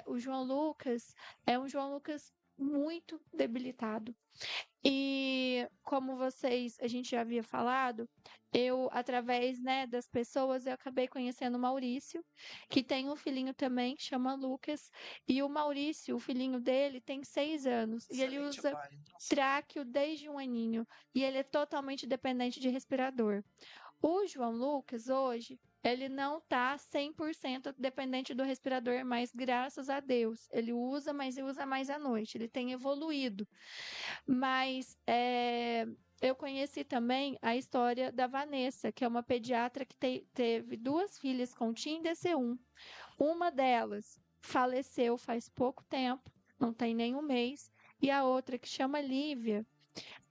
o João Lucas é um João Lucas muito debilitado. E como a gente já havia falado, eu, através, das pessoas, eu acabei conhecendo o Maurício, que tem um filhinho também, que chama Lucas, e o Maurício, o filhinho dele, tem 6 anos, e ele usa tráqueo desde 1 aninho, e ele é totalmente dependente de respirador. O João Lucas, hoje, ele não está 100% dependente do respirador, mas graças a Deus, ele usa, mas ele usa mais à noite, ele tem evoluído. Mas eu conheci também a história da Vanessa, que é uma pediatra que teve 2 filhas com TIM DC1. Uma delas faleceu faz pouco tempo, não tem nem 1 mês, e a outra, que chama Lívia,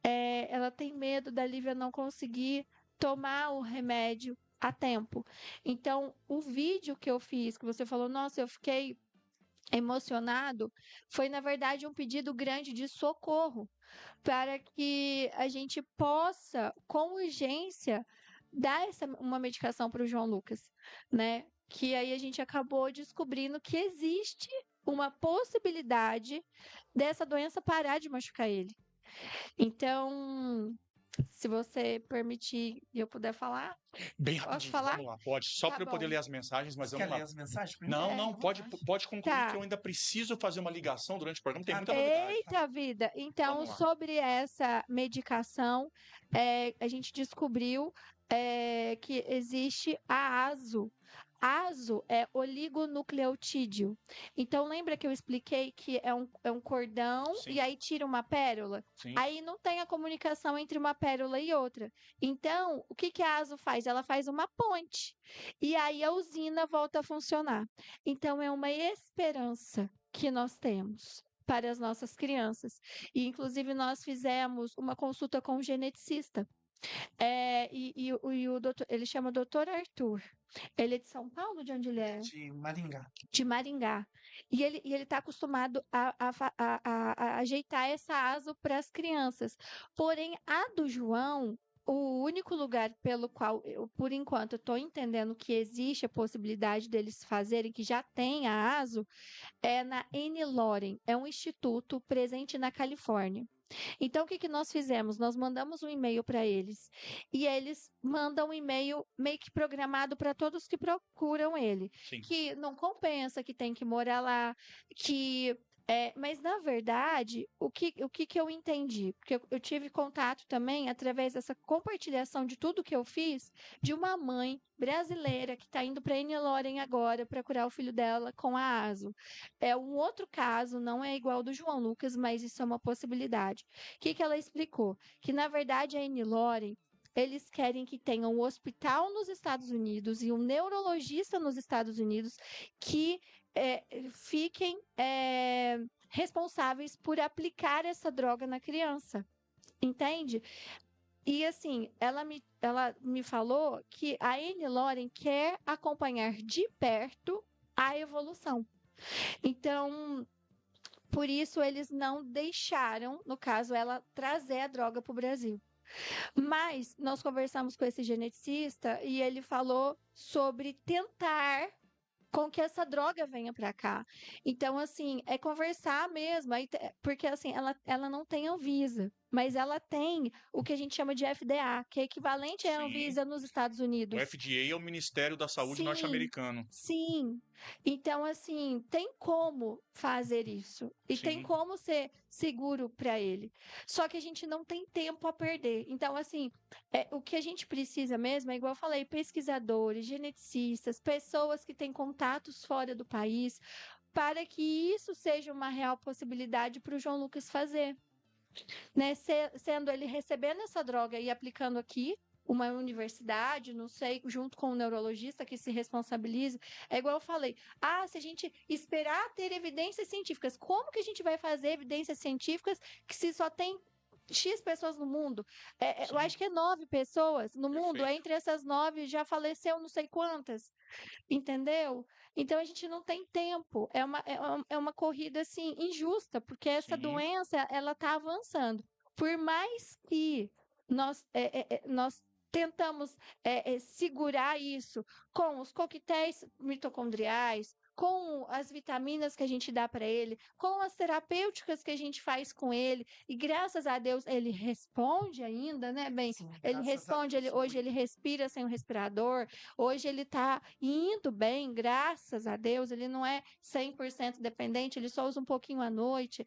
ela tem medo da Lívia não conseguir tomar o remédio a tempo. Então, o vídeo que eu fiz, que você falou, nossa, eu fiquei emocionado, foi, na verdade, um pedido grande de socorro, para que a gente possa, com urgência, dar uma medicação para o João Lucas, né? Que aí a gente acabou descobrindo que existe uma possibilidade dessa doença parar de machucar ele. Então, se você permitir e eu puder falar. Bem rapidinho, vamos lá, pode. Só para eu poder ler as mensagens, mas vamos lá. Quer ler as mensagens primeiro? Não, pode concluir, que eu ainda preciso fazer uma ligação durante o programa, tem muita novidade. Eita vida! Então, sobre essa medicação, a gente descobriu que existe a ASO. ASO é oligonucleotídeo. Então, lembra que eu expliquei que é um cordão e aí tira uma pérola? Sim. Aí não tem a comunicação entre uma pérola e outra. Então, o que a ASO faz? Ela faz uma ponte. E aí a usina volta a funcionar. Então, é uma esperança que nós temos para as nossas crianças. E, inclusive, nós fizemos uma consulta com um geneticista. O doutor, ele chama Dr. Arthur. Ele é de São Paulo? De onde ele é? De Maringá. De Maringá. E ele está acostumado a ajeitar essa asa para as crianças. Porém, a do João, o único lugar pelo qual eu, por enquanto, estou entendendo que existe a possibilidade deles fazerem, que já tem a ASO, é na Annie Lauren. É um instituto presente na Califórnia. Então, o que nós fizemos? Nós mandamos um e-mail para eles. E eles mandam um e-mail meio que programado para todos que procuram ele. Sim. Que não compensa, que tem que morar lá, que Mas, na verdade, o que eu entendi? Porque eu tive contato também, através dessa compartilhação de tudo que eu fiz, de uma mãe brasileira que está indo para N. Loren agora para curar o filho dela com a ASO. É um outro caso, não é igual ao do João Lucas, mas isso é uma possibilidade. O que ela explicou? Que, na verdade, a N. Loren, eles querem que tenha um hospital nos Estados Unidos e um neurologista nos Estados Unidos que fiquem responsáveis por aplicar essa droga na criança, entende? E assim, ela me falou que a Anne Loren quer acompanhar de perto a evolução. Então, por isso eles não deixaram, no caso, ela trazer a droga para o Brasil. Mas nós conversamos com esse geneticista e ele falou sobre tentar com que essa droga venha para cá. Então, assim, é conversar mesmo, porque assim, ela não tem Anvisa, mas ela tem o que a gente chama de FDA, que é equivalente à Sim. Anvisa nos Estados O Unidos. FDA é o Ministério da Saúde Sim, norte-americano. sim. Então, assim, tem como fazer isso. E tem Sim. como ser seguro para ele. Só que a gente não tem tempo a perder. Então, assim, o que a gente precisa mesmo é, igual eu falei, pesquisadores, geneticistas, pessoas que têm contatos fora do país, para que isso seja uma real possibilidade para o João Lucas fazer. Né? Sendo ele recebendo essa droga e aplicando aqui, uma universidade, não sei, junto com o neurologista que se responsabilize. É igual eu falei, se a gente esperar ter evidências científicas, como que a gente vai fazer evidências científicas que se só tem X pessoas no mundo? Eu acho que é 9 pessoas no mundo, Perfeito. entre essas 9 já faleceu não sei quantas, entendeu? Então a gente não tem tempo, é uma corrida assim injusta, porque essa Sim. doença ela está avançando. Por mais que nós tentamos segurar isso com os coquetéis mitocondriais, com as vitaminas que a gente dá para ele, com as terapêuticas que a gente faz com ele, e graças a Deus ele responde ainda, né, bem? Sim, Ele graças a responde, Deus, hoje ele respira sem o respirador, hoje ele está indo bem, graças a Deus, ele não é 100% dependente, ele só usa um pouquinho à noite,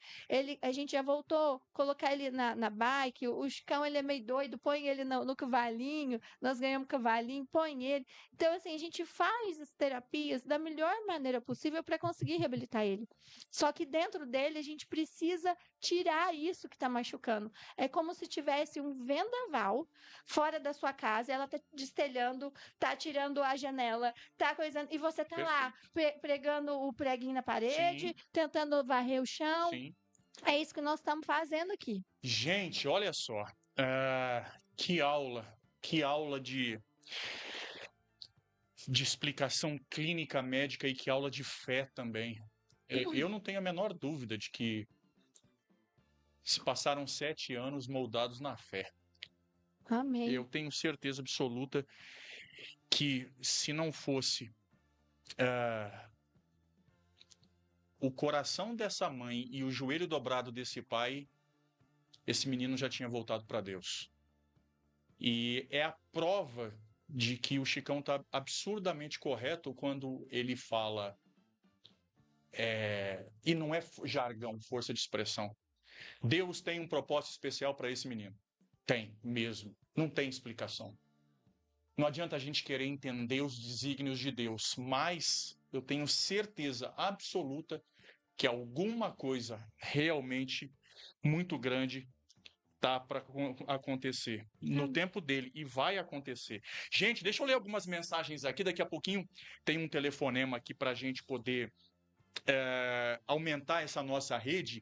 a gente já voltou, colocar ele na bike, o Chicão ele é meio doido, põe ele no cavalinho, nós ganhamos cavalinho, põe ele. Então, assim, a gente faz as terapias da melhor maneira possível para conseguir reabilitar ele. Só que dentro dele a gente precisa tirar isso que está machucando. É como se tivesse um vendaval fora da sua casa, ela tá destelhando, tá tirando a janela, tá coisando, e você tá lá pregando o preguinho na parede, Sim. tentando varrer o chão. Sim. É isso que nós estamos fazendo aqui. Gente, olha só. Que aula de explicação clínica médica e que aula de fé também. Eu não tenho a menor dúvida de que se passaram 7 anos moldados na fé. Amém. Eu tenho certeza absoluta que se não fosse o coração dessa mãe e o joelho dobrado desse pai, esse menino já tinha voltado para Deus. E é a prova de que o Chicão está absurdamente correto quando ele fala, e não é jargão, força de expressão. Deus tem um propósito especial para esse menino. Tem mesmo. Não tem explicação. Não adianta a gente querer entender os desígnios de Deus, mas eu tenho certeza absoluta que alguma coisa realmente muito grande tá para acontecer no tempo dele e vai acontecer. Gente, deixa eu ler algumas mensagens aqui. Daqui a pouquinho tem um telefonema aqui para a gente poder aumentar essa nossa rede,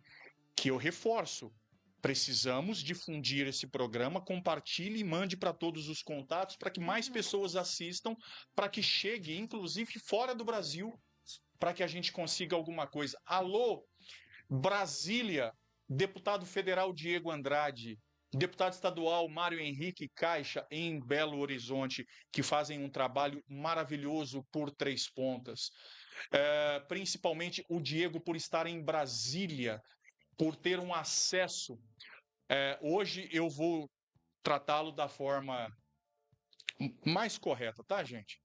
que eu reforço. Precisamos difundir esse programa, compartilhe e mande para todos os contatos para que mais pessoas assistam, para que chegue, inclusive fora do Brasil, para que a gente consiga alguma coisa. Alô, Brasília, deputado federal Diego Andrade, deputado estadual Mário Henrique Caixa, em Belo Horizonte, que fazem um trabalho maravilhoso por Três Pontas. Principalmente o Diego por estar em Brasília, por ter um acesso. Hoje eu vou tratá-lo da forma mais correta, tá, gente?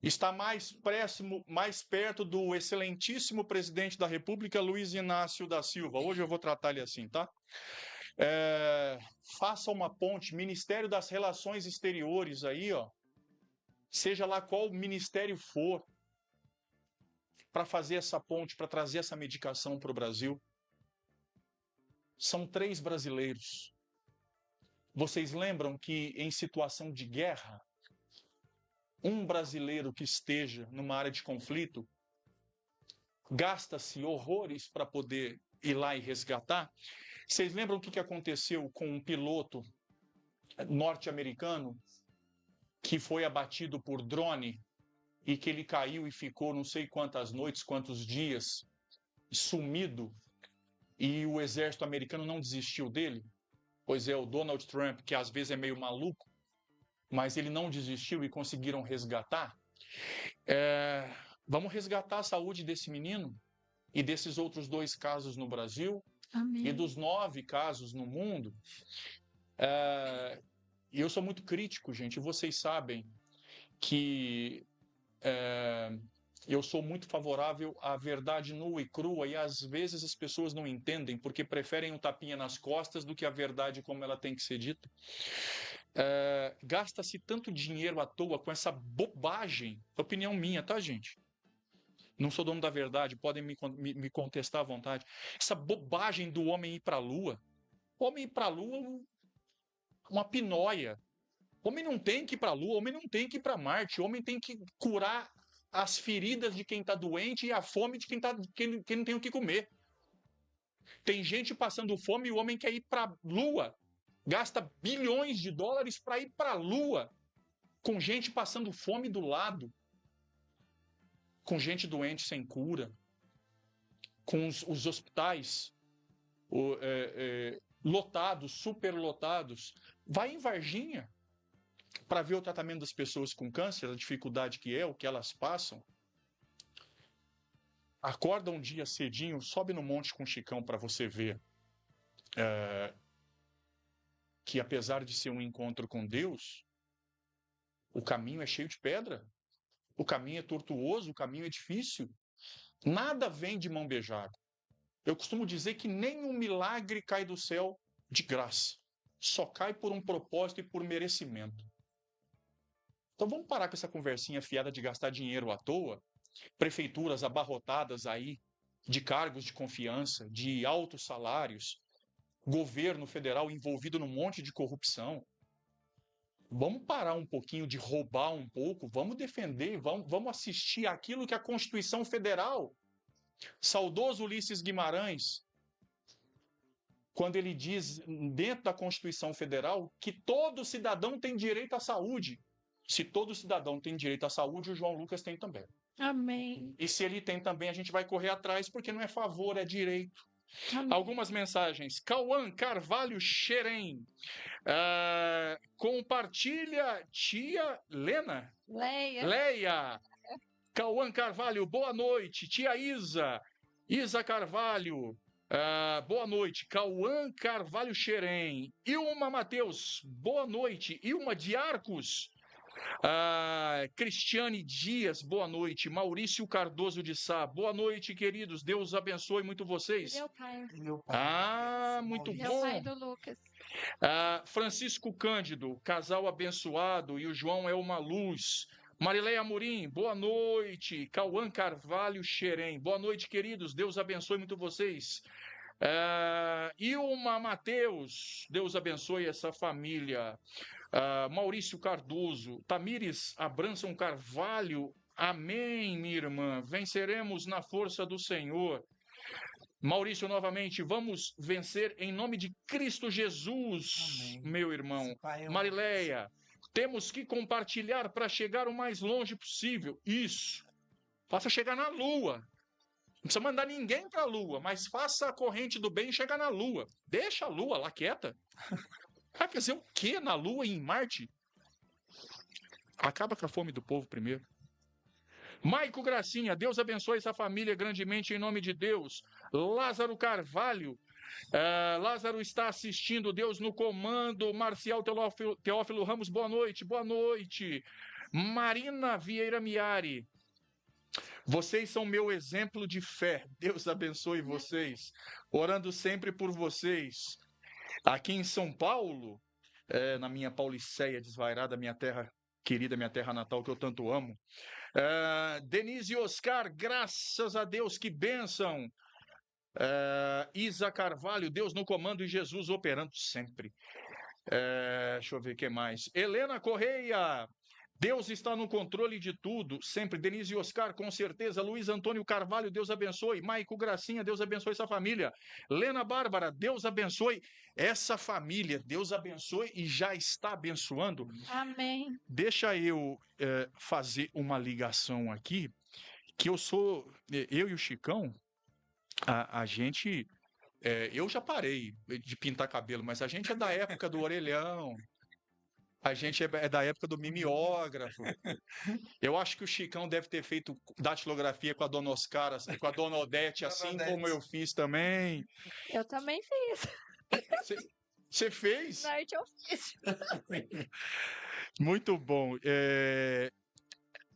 está mais perto do excelentíssimo presidente da República, Luiz Inácio da Silva. Hoje eu vou tratar ele assim, tá? Faça uma ponte, Ministério das Relações Exteriores aí, ó, seja lá qual ministério for, para fazer essa ponte, para trazer essa medicação para o Brasil. São 3 brasileiros. Vocês lembram que em situação de guerra, um brasileiro que esteja numa área de conflito, gasta-se horrores para poder ir lá e resgatar? Vocês lembram o que aconteceu com um piloto norte-americano que foi abatido por drone e que ele caiu e ficou não sei quantas noites, quantos dias, sumido, e o exército americano não desistiu dele? Pois é, o Donald Trump, que às vezes é meio maluco, mas ele não desistiu e conseguiram resgatar. Vamos resgatar a saúde desse menino e desses outros 2 casos no Brasil. Amém. E dos 9 casos no mundo. E eu sou muito crítico, gente. Vocês sabem que eu sou muito favorável à verdade nua e crua, e às vezes as pessoas não entendem porque preferem um tapinha nas costas do que a verdade como ela tem que ser dita. Gasta-se tanto dinheiro à toa com essa bobagem, opinião minha, tá, gente? Não sou dono da verdade, podem me contestar à vontade. Essa bobagem do homem ir para a Lua. Homem ir para a Lua é uma pinóia. Homem não tem que ir para a Lua, homem não tem que ir para Marte. Homem tem que curar as feridas de quem está doente e a fome de quem não tem o que comer. Tem gente passando fome e o homem quer ir para a Lua. Gasta bilhões de dólares para ir para a Lua. Com gente passando fome do lado. Com gente doente sem cura, com os hospitais lotados, superlotados. Vai em Varginha para ver o tratamento das pessoas com câncer, a dificuldade que é, o que elas passam. Acorda um dia cedinho, sobe no monte com o Chicão para você ver que apesar de ser um encontro com Deus, o caminho é cheio de pedra. O caminho é tortuoso, o caminho é difícil. Nada vem de mão beijada. Eu costumo dizer que nenhum milagre cai do céu de graça. Só cai por um propósito e por merecimento. Então vamos parar com essa conversinha fiada de gastar dinheiro à toa. Prefeituras abarrotadas aí de cargos de confiança, de altos salários. Governo federal envolvido num monte de corrupção. Vamos parar um pouquinho de roubar um pouco, vamos defender, vamos assistir aquilo que a Constituição Federal, saudoso Ulisses Guimarães, quando ele diz dentro da Constituição Federal que todo cidadão tem direito à saúde. Se todo cidadão tem direito à saúde, o João Lucas tem também. Amém. E se ele tem também, a gente vai correr atrás, porque não é favor, é direito. Amém. Algumas mensagens. Cauã Carvalho Xerém. Compartilha tia Lena. Leia. Cauã Carvalho, boa noite. Tia Isa. Isa Carvalho. Boa noite. Cauã Carvalho Xerém. Ilma Mateus, boa noite. Ilma de Arcos. Cristiane Dias, boa noite. Maurício Cardoso de Sá, boa noite, queridos. Deus abençoe muito vocês. Meu pai. Muito Meu bom. pai do Lucas. Francisco Cândido, casal abençoado, e o João é uma luz. Marileia Amorim, boa noite. Cauã Carvalho Xerém, boa noite, queridos. Deus abençoe muito vocês. Ilma Mateus, Deus abençoe essa família. Maurício Cardoso, Tamires Abranson Carvalho, amém, minha irmã, venceremos na força do Senhor. Maurício, novamente, vamos vencer em nome de Cristo Jesus, amém. Meu irmão. Marileia, temos que compartilhar para chegar o mais longe possível. Isso, faça chegar na Lua. Não precisa mandar ninguém para a Lua, mas faça a corrente do bem chegar na Lua. Deixa a Lua lá quieta. Vai fazer o que na Lua e em Marte? Acaba com a fome do povo primeiro. Maico Gracinha, Deus abençoe essa família grandemente em nome de Deus. Lázaro Carvalho, Lázaro está assistindo, Deus no comando. Marcial Teófilo Ramos, boa noite, boa noite. Marina Vieira Miari. Vocês são meu exemplo de fé. Deus abençoe vocês. Orando sempre por vocês. Aqui em São Paulo, na minha Pauliceia desvairada, minha terra querida, minha terra natal, que eu tanto amo. Denise Oscar, graças a Deus, que bênção. Isa Carvalho, Deus no comando e Jesus operando sempre. Deixa eu ver o que mais. Helena Correia, Deus está no controle de tudo, sempre. Denise Oscar, com certeza. Luiz Antônio Carvalho, Deus abençoe. Maico Gracinha, Deus abençoe essa família. Lena Bárbara, Deus abençoe essa família. Deus abençoe e já está abençoando. Amém. Deixa eu fazer uma ligação aqui, que eu e o Chicão, a gente... eu já parei de pintar cabelo, mas a gente é da época do orelhão. A gente é da época do mimeógrafo. Eu acho que o Chicão deve ter feito datilografia com a dona Oscar, com a dona Odete, assim como eu fiz também. Eu também fiz. Você fez? Na arte eu fiz. Muito bom.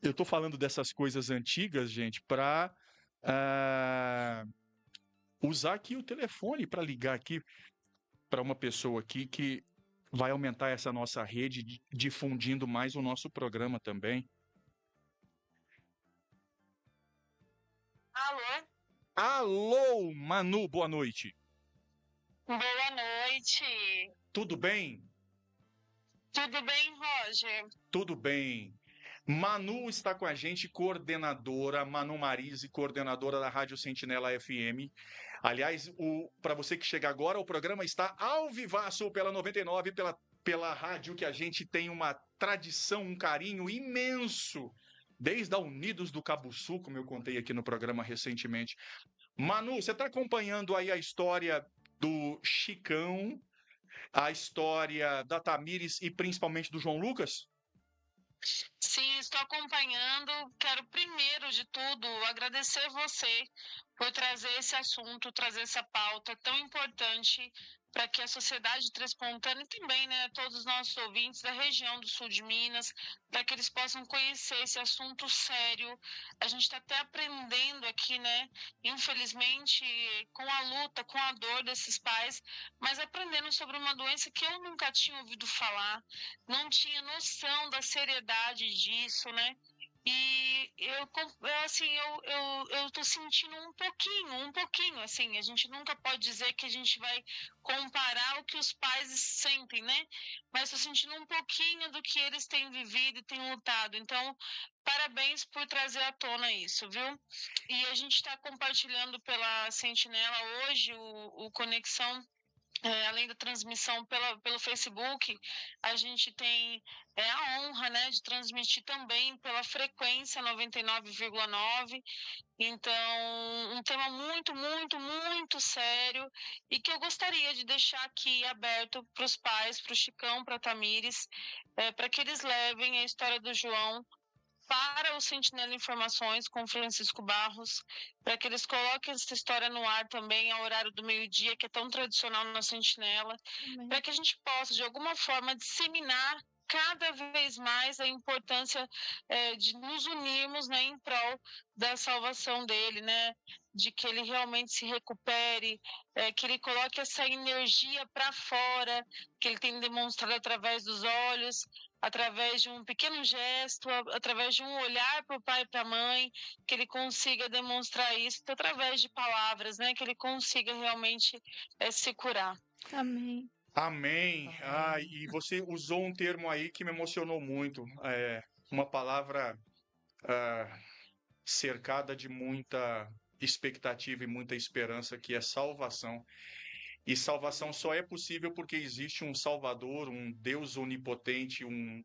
Eu estou falando dessas coisas antigas, gente, para usar aqui o telefone para ligar aqui para uma pessoa aqui que vai aumentar essa nossa rede, difundindo mais o nosso programa também. Alô? Alô, Manu, boa noite. Boa noite. Tudo bem? Tudo bem, Roger? Tudo bem. Manu está com a gente, coordenadora, Manu Marise, coordenadora da Rádio Sentinela FM. Aliás, para você que chega agora, o programa está ao vivaço pela 99, pela rádio que a gente tem uma tradição, um carinho imenso, desde a Unidos do Cabo Sul, como eu contei aqui no programa recentemente. Manu, você está acompanhando aí a história do Chicão, a história da Tamires e principalmente do João Lucas? Sim, estou acompanhando. Quero, primeiro de tudo, agradecer você por trazer esse assunto, trazer essa pauta tão importante para que a sociedade transpontana e também, né, todos os nossos ouvintes da região do sul de Minas, para que eles possam conhecer esse assunto sério. A gente está até aprendendo aqui, né, infelizmente, com a luta, com a dor desses pais, mas aprendendo sobre uma doença que eu nunca tinha ouvido falar, não tinha noção da seriedade disso, né? E eu tô sentindo um pouquinho, assim, a gente nunca pode dizer que a gente vai comparar o que os pais sentem, né? Mas tô sentindo um pouquinho do que eles têm vivido e têm lutado. Então, parabéns por trazer à tona isso, viu? E a gente está compartilhando pela Sentinela hoje o Conexão. Além da transmissão pelo Facebook, a gente tem a honra, né, de transmitir também pela frequência 99,9. Então, um tema muito, muito, muito sério e que eu gostaria de deixar aqui aberto para os pais, para o Chicão, para a Tamires, para que eles levem a história do João para o Sentinela Informações com Francisco Barros, para que eles coloquem essa história no ar também ao horário do meio-dia, que é tão tradicional na Sentinela, para que a gente possa, de alguma forma, disseminar cada vez mais a importância de nos unirmos, né, em prol da salvação dele, né, de que ele realmente se recupere, que ele coloque essa energia para fora, que ele tem demonstrado através dos olhos, através de um pequeno gesto, através de um olhar para o pai e para a mãe, que ele consiga demonstrar isso através de palavras, né? Que ele consiga realmente se curar. Amém. Amém. E você usou um termo aí que me emocionou muito. Uma palavra cercada de muita expectativa e muita esperança, que é salvação. E salvação só é possível porque existe um Salvador, um Deus onipotente, um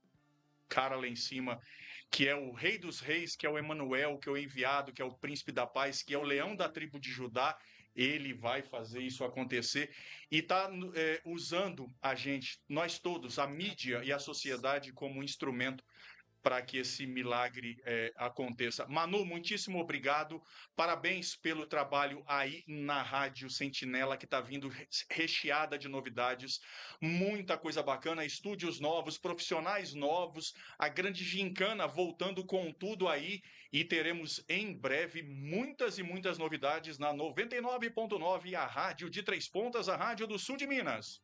cara lá em cima, que é o Rei dos Reis, que é o Emanuel, que é o enviado, que é o Príncipe da Paz, que é o Leão da tribo de Judá. Ele vai fazer isso acontecer e está usando a gente, nós todos, a mídia e a sociedade como instrumento para que esse milagre aconteça. Manu, muitíssimo obrigado. Parabéns pelo trabalho aí na Rádio Sentinela, que está vindo recheada de novidades, muita coisa bacana, estúdios novos, profissionais novos, a grande gincana voltando com tudo aí, e teremos em breve muitas e muitas novidades na 99.9, a Rádio de Três Pontas, a Rádio do Sul de Minas.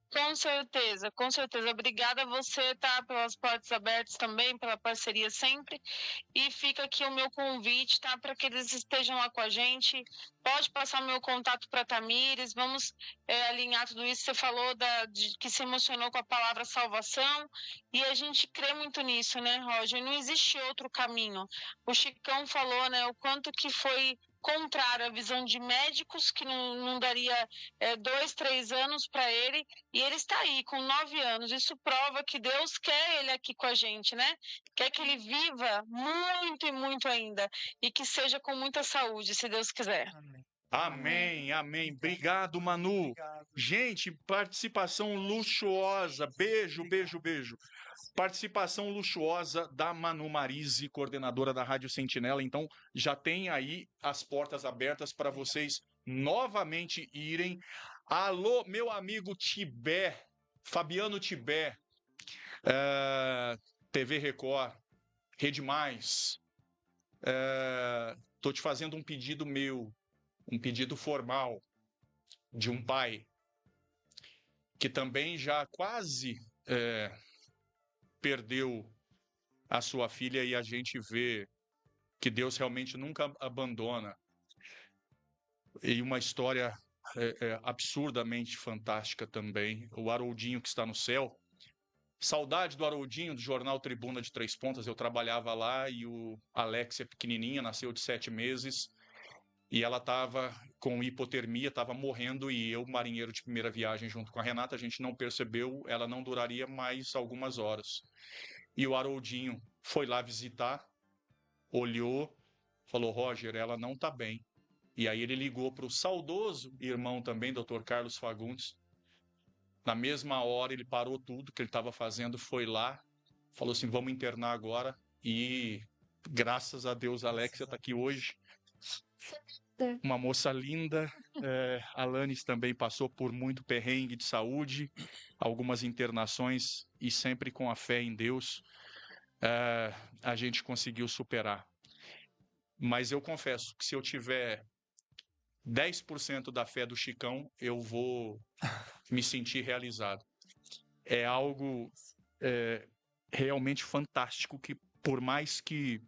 Com certeza, com certeza. Obrigada a você, tá? Pelas portas abertas também, pela parceria sempre. E fica aqui o meu convite, tá? Para que eles estejam lá com a gente. Pode passar o meu contato para Tamires. Vamos alinhar tudo isso. Você falou que se emocionou com a palavra salvação. E a gente crê muito nisso, né, Roger? Não existe outro caminho. O Chicão falou, né? O quanto que foi contrário à visão de médicos, que não daria 2, 3 anos para ele, e ele está aí com 9 anos. Isso prova que Deus quer ele aqui com a gente, né? Quer que ele viva muito e muito ainda, e que seja com muita saúde, se Deus quiser. Amém. Amém, amém. Obrigado, Manu. Obrigado. Gente, participação luxuosa. Beijo, beijo, beijo. Participação luxuosa da Manu Marise, coordenadora da Rádio Sentinela. Então, já tem aí as portas abertas para vocês novamente irem. Alô, meu amigo Tibé, Fabiano Tibé, TV Record, Rede Mais. Tô te fazendo um pedido meu, um pedido formal de um pai que também já quase perdeu a sua filha, e a gente vê que Deus realmente nunca abandona. E uma história absurdamente fantástica também. O Haroldinho, que está no céu. Saudade do Haroldinho, do jornal Tribuna de Três Pontas. Eu trabalhava lá e o Alex é pequenininha, nasceu de 7 meses. E ela estava com hipotermia, estava morrendo, e eu, marinheiro de primeira viagem junto com a Renata, a gente não percebeu, ela não duraria mais algumas horas. E o Haroldinho foi lá visitar, olhou, falou: Roger, ela não está bem. E aí ele ligou para o saudoso irmão também, Dr. Carlos Fagundes. Na mesma hora ele parou tudo que ele estava fazendo, foi lá, falou assim: vamos internar agora. E graças a Deus, a Alexia está aqui hoje. Uma moça linda. Alanis também passou por muito perrengue de saúde, algumas internações, e sempre com a fé em Deus a gente conseguiu superar. Mas eu confesso que se eu tiver 10% da fé do Chicão, eu vou me sentir realizado. É algo realmente fantástico, que por mais que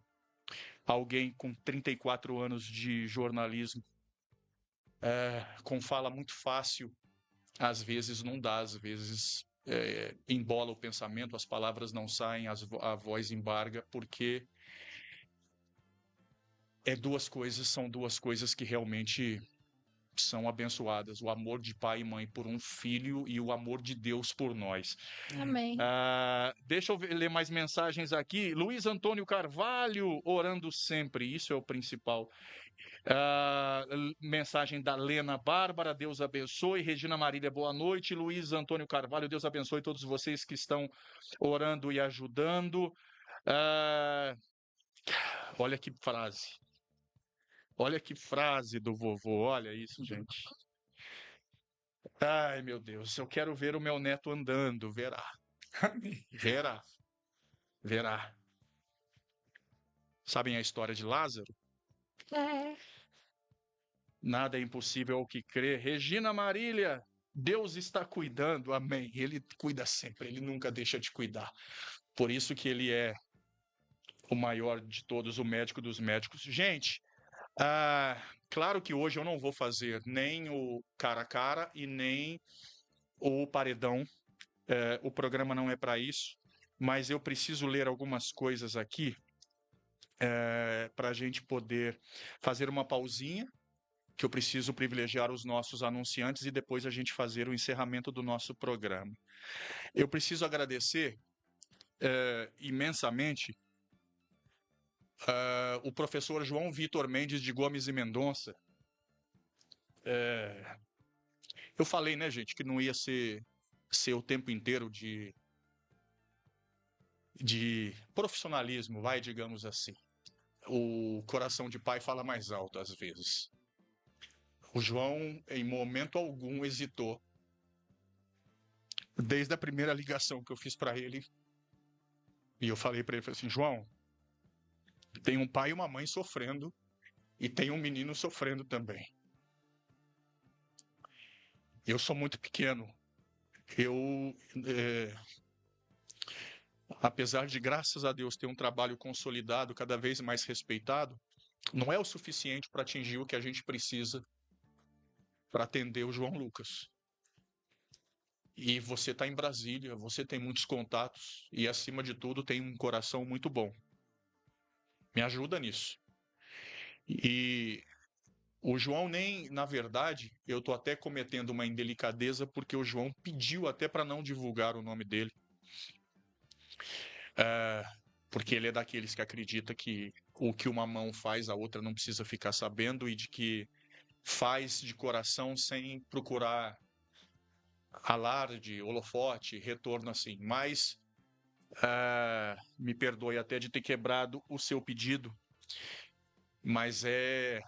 alguém com 34 anos de jornalismo, com fala muito fácil, às vezes não dá, às vezes embola o pensamento, as palavras não saem, a voz embarga, porque são duas coisas que realmente são abençoadas: o amor de pai e mãe por um filho e o amor de Deus por nós. Amém. Deixa eu ler mais mensagens aqui. Luiz Antônio Carvalho, orando sempre, isso é o principal. Mensagem da Lena Bárbara: Deus abençoe. Regina Marília, boa noite. Luiz Antônio Carvalho: Deus abençoe todos vocês que estão orando e ajudando. Olha que frase. Olha que frase do vovô. Olha isso, gente. Ai, meu Deus, eu quero ver o meu neto andando. Verá. Verá. Verá. Sabem a história de Lázaro? Nada é impossível ao que crê. Regina Marília: Deus está cuidando. Amém. Ele cuida sempre, ele nunca deixa de cuidar. Por isso que ele é o maior de todos, o médico dos médicos. Gente, claro que hoje eu não vou fazer nem o cara a cara e nem o paredão. O programa não é para isso, mas eu preciso ler algumas coisas aqui para a gente poder fazer uma pausinha, que eu preciso privilegiar os nossos anunciantes e depois a gente fazer o encerramento do nosso programa. Eu preciso agradecer imensamente o professor João Vitor Mendes de Gomes e Mendonça. Eu falei, né, gente, que não ia ser o tempo inteiro de de profissionalismo, digamos assim. O coração de pai fala mais alto às vezes. O João, em momento algum, hesitou. Desde a primeira ligação que eu fiz para ele, e eu falei para ele, falei assim, João, tem um pai e uma mãe sofrendo, e tem um menino sofrendo também. Eu sou muito pequeno. Apesar de, graças a Deus, ter um trabalho consolidado, cada vez mais respeitado, não é o suficiente para atingir o que a gente precisa para atender o João Lucas. E você está em Brasília, você tem muitos contatos e, acima de tudo, tem um coração muito bom. Me ajuda nisso. E o João nem, na verdade, eu estou até cometendo uma indelicadeza porque o João pediu até para não divulgar o nome dele. Porque ele é daqueles que acredita que o que uma mão faz, a outra não precisa ficar sabendo, e de que faz de coração sem procurar alarde, holofote, retorno assim. Mas me perdoe até de ter quebrado o seu pedido, mas é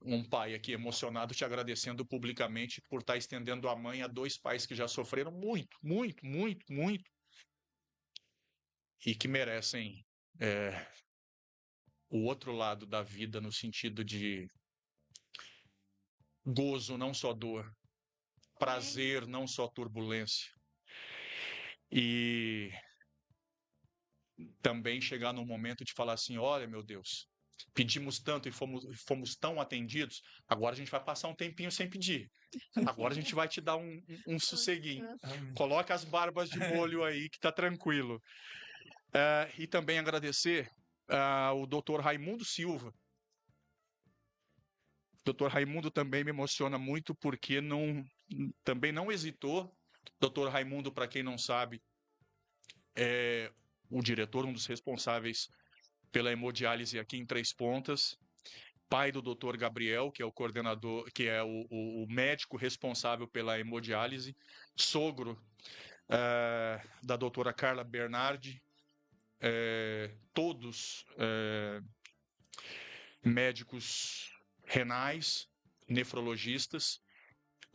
um pai aqui emocionado te agradecendo publicamente por estar estendendo a mãe a 2 pais que já sofreram muito, muito, muito, muito, e que merecem o outro lado da vida, no sentido de gozo, não só dor, prazer, não só turbulência. E também chegar num momento de falar assim, olha, meu Deus, pedimos tanto e fomos tão atendidos, agora a gente vai passar um tempinho sem pedir. Agora a gente vai te dar um sosseguinho. Coloca as barbas de molho aí, que tá tranquilo. E também agradecer ao Dr. Raimundo Silva. O Dr. Raimundo também me emociona muito, porque também não hesitou. Dr. Raimundo, para quem não sabe, é o diretor, um dos responsáveis pela hemodiálise aqui em Três Pontas, pai do Dr. Gabriel, que é o coordenador, que é o médico responsável pela hemodiálise, sogro da doutora Carla Bernardi, todos médicos renais, nefrologistas.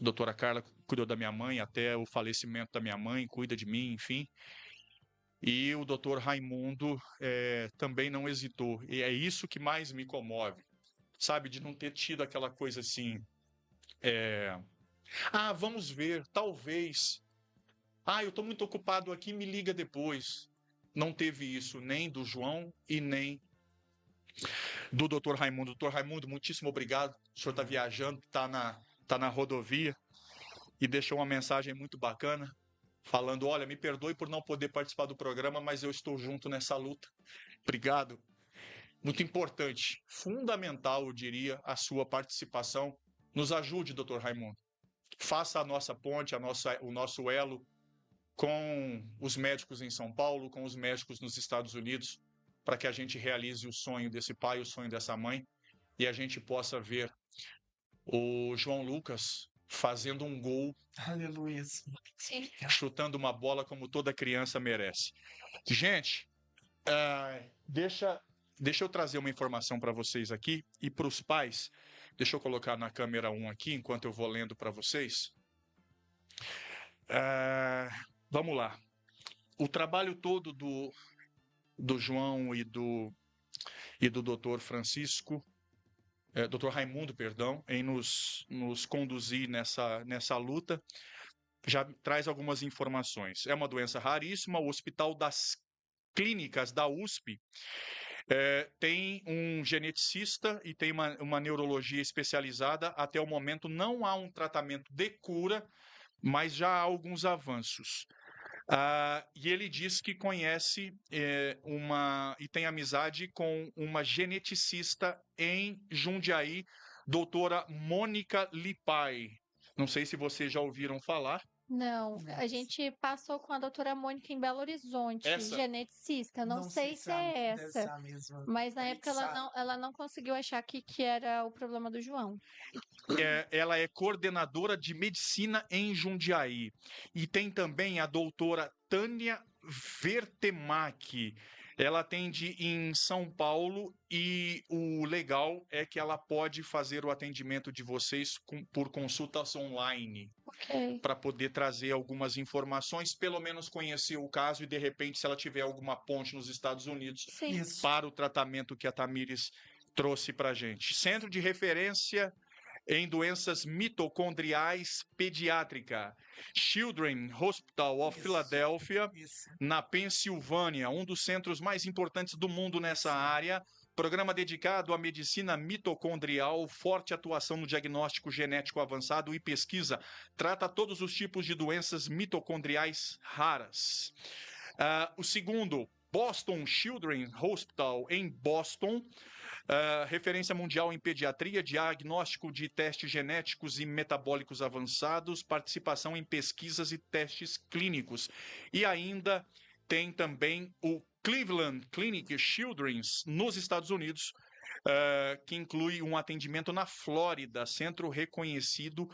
A doutora Carla cuidou da minha mãe até o falecimento da minha mãe, cuida de mim, enfim. E o doutor Raimundo também não hesitou. E é isso que mais me comove, sabe? De não ter tido aquela coisa assim, vamos ver, talvez. Eu estou muito ocupado aqui, me liga depois. Não teve isso nem do João e nem do doutor Raimundo. Doutor Raimundo, muitíssimo obrigado. O senhor está viajando, está na rodovia e deixou uma mensagem muito bacana, falando, olha, me perdoe por não poder participar do programa, mas eu estou junto nessa luta. Obrigado. Muito importante, fundamental, eu diria, a sua participação. Nos ajude, doutor Raimundo. Faça a nossa ponte, o nosso elo com os médicos em São Paulo, com os médicos nos Estados Unidos, para que a gente realize o sonho desse pai, o sonho dessa mãe, e a gente possa ver o João Lucas fazendo um gol, Aleluia. Sim. chutando uma bola como toda criança merece. Gente, deixa eu trazer uma informação para vocês aqui e para os pais. Deixa eu colocar na câmera 1 aqui, enquanto eu vou lendo para vocês. Vamos lá. O trabalho todo do João e do Dr. Francisco, Dr. Raimundo, perdão, em nos conduzir nessa luta, já traz algumas informações. É uma doença raríssima. O Hospital das Clínicas da USP tem um geneticista e tem uma neurologia especializada. Até o momento não há um tratamento de cura, mas já há alguns avanços. E ele diz que conhece e tem amizade com uma geneticista em Jundiaí, doutora Mônica Lipai. Não sei se vocês já ouviram falar. Não, a gente passou com a doutora Mônica em Belo Horizonte, Essa? geneticista. Não sei se é essa, mas na época ela não conseguiu achar que era o problema do João. Ela é coordenadora de medicina em Jundiaí. E tem também a doutora Tânia Vertemac. Ela atende em São Paulo e o legal é que ela pode fazer o atendimento de vocês por consultas online, Ok. para poder trazer algumas informações, pelo menos conhecer o caso e, de repente, se ela tiver alguma ponte nos Estados Unidos, Sim. Isso. para o tratamento que a Tamires trouxe para a gente. Centro de referência em doenças mitocondriais pediátrica, Children's Hospital of Isso. Philadelphia, Isso. na Pensilvânia, um dos centros mais importantes do mundo nessa área. Programa dedicado à medicina mitocondrial, forte atuação no diagnóstico genético avançado e pesquisa. Trata todos os tipos de doenças mitocondriais raras. O segundo, Boston Children's Hospital, em Boston. Referência mundial em pediatria, diagnóstico de testes genéticos e metabólicos avançados, participação em pesquisas e testes clínicos. E ainda tem também o Cleveland Clinic Children's, nos Estados Unidos, que inclui um atendimento na Flórida, centro reconhecido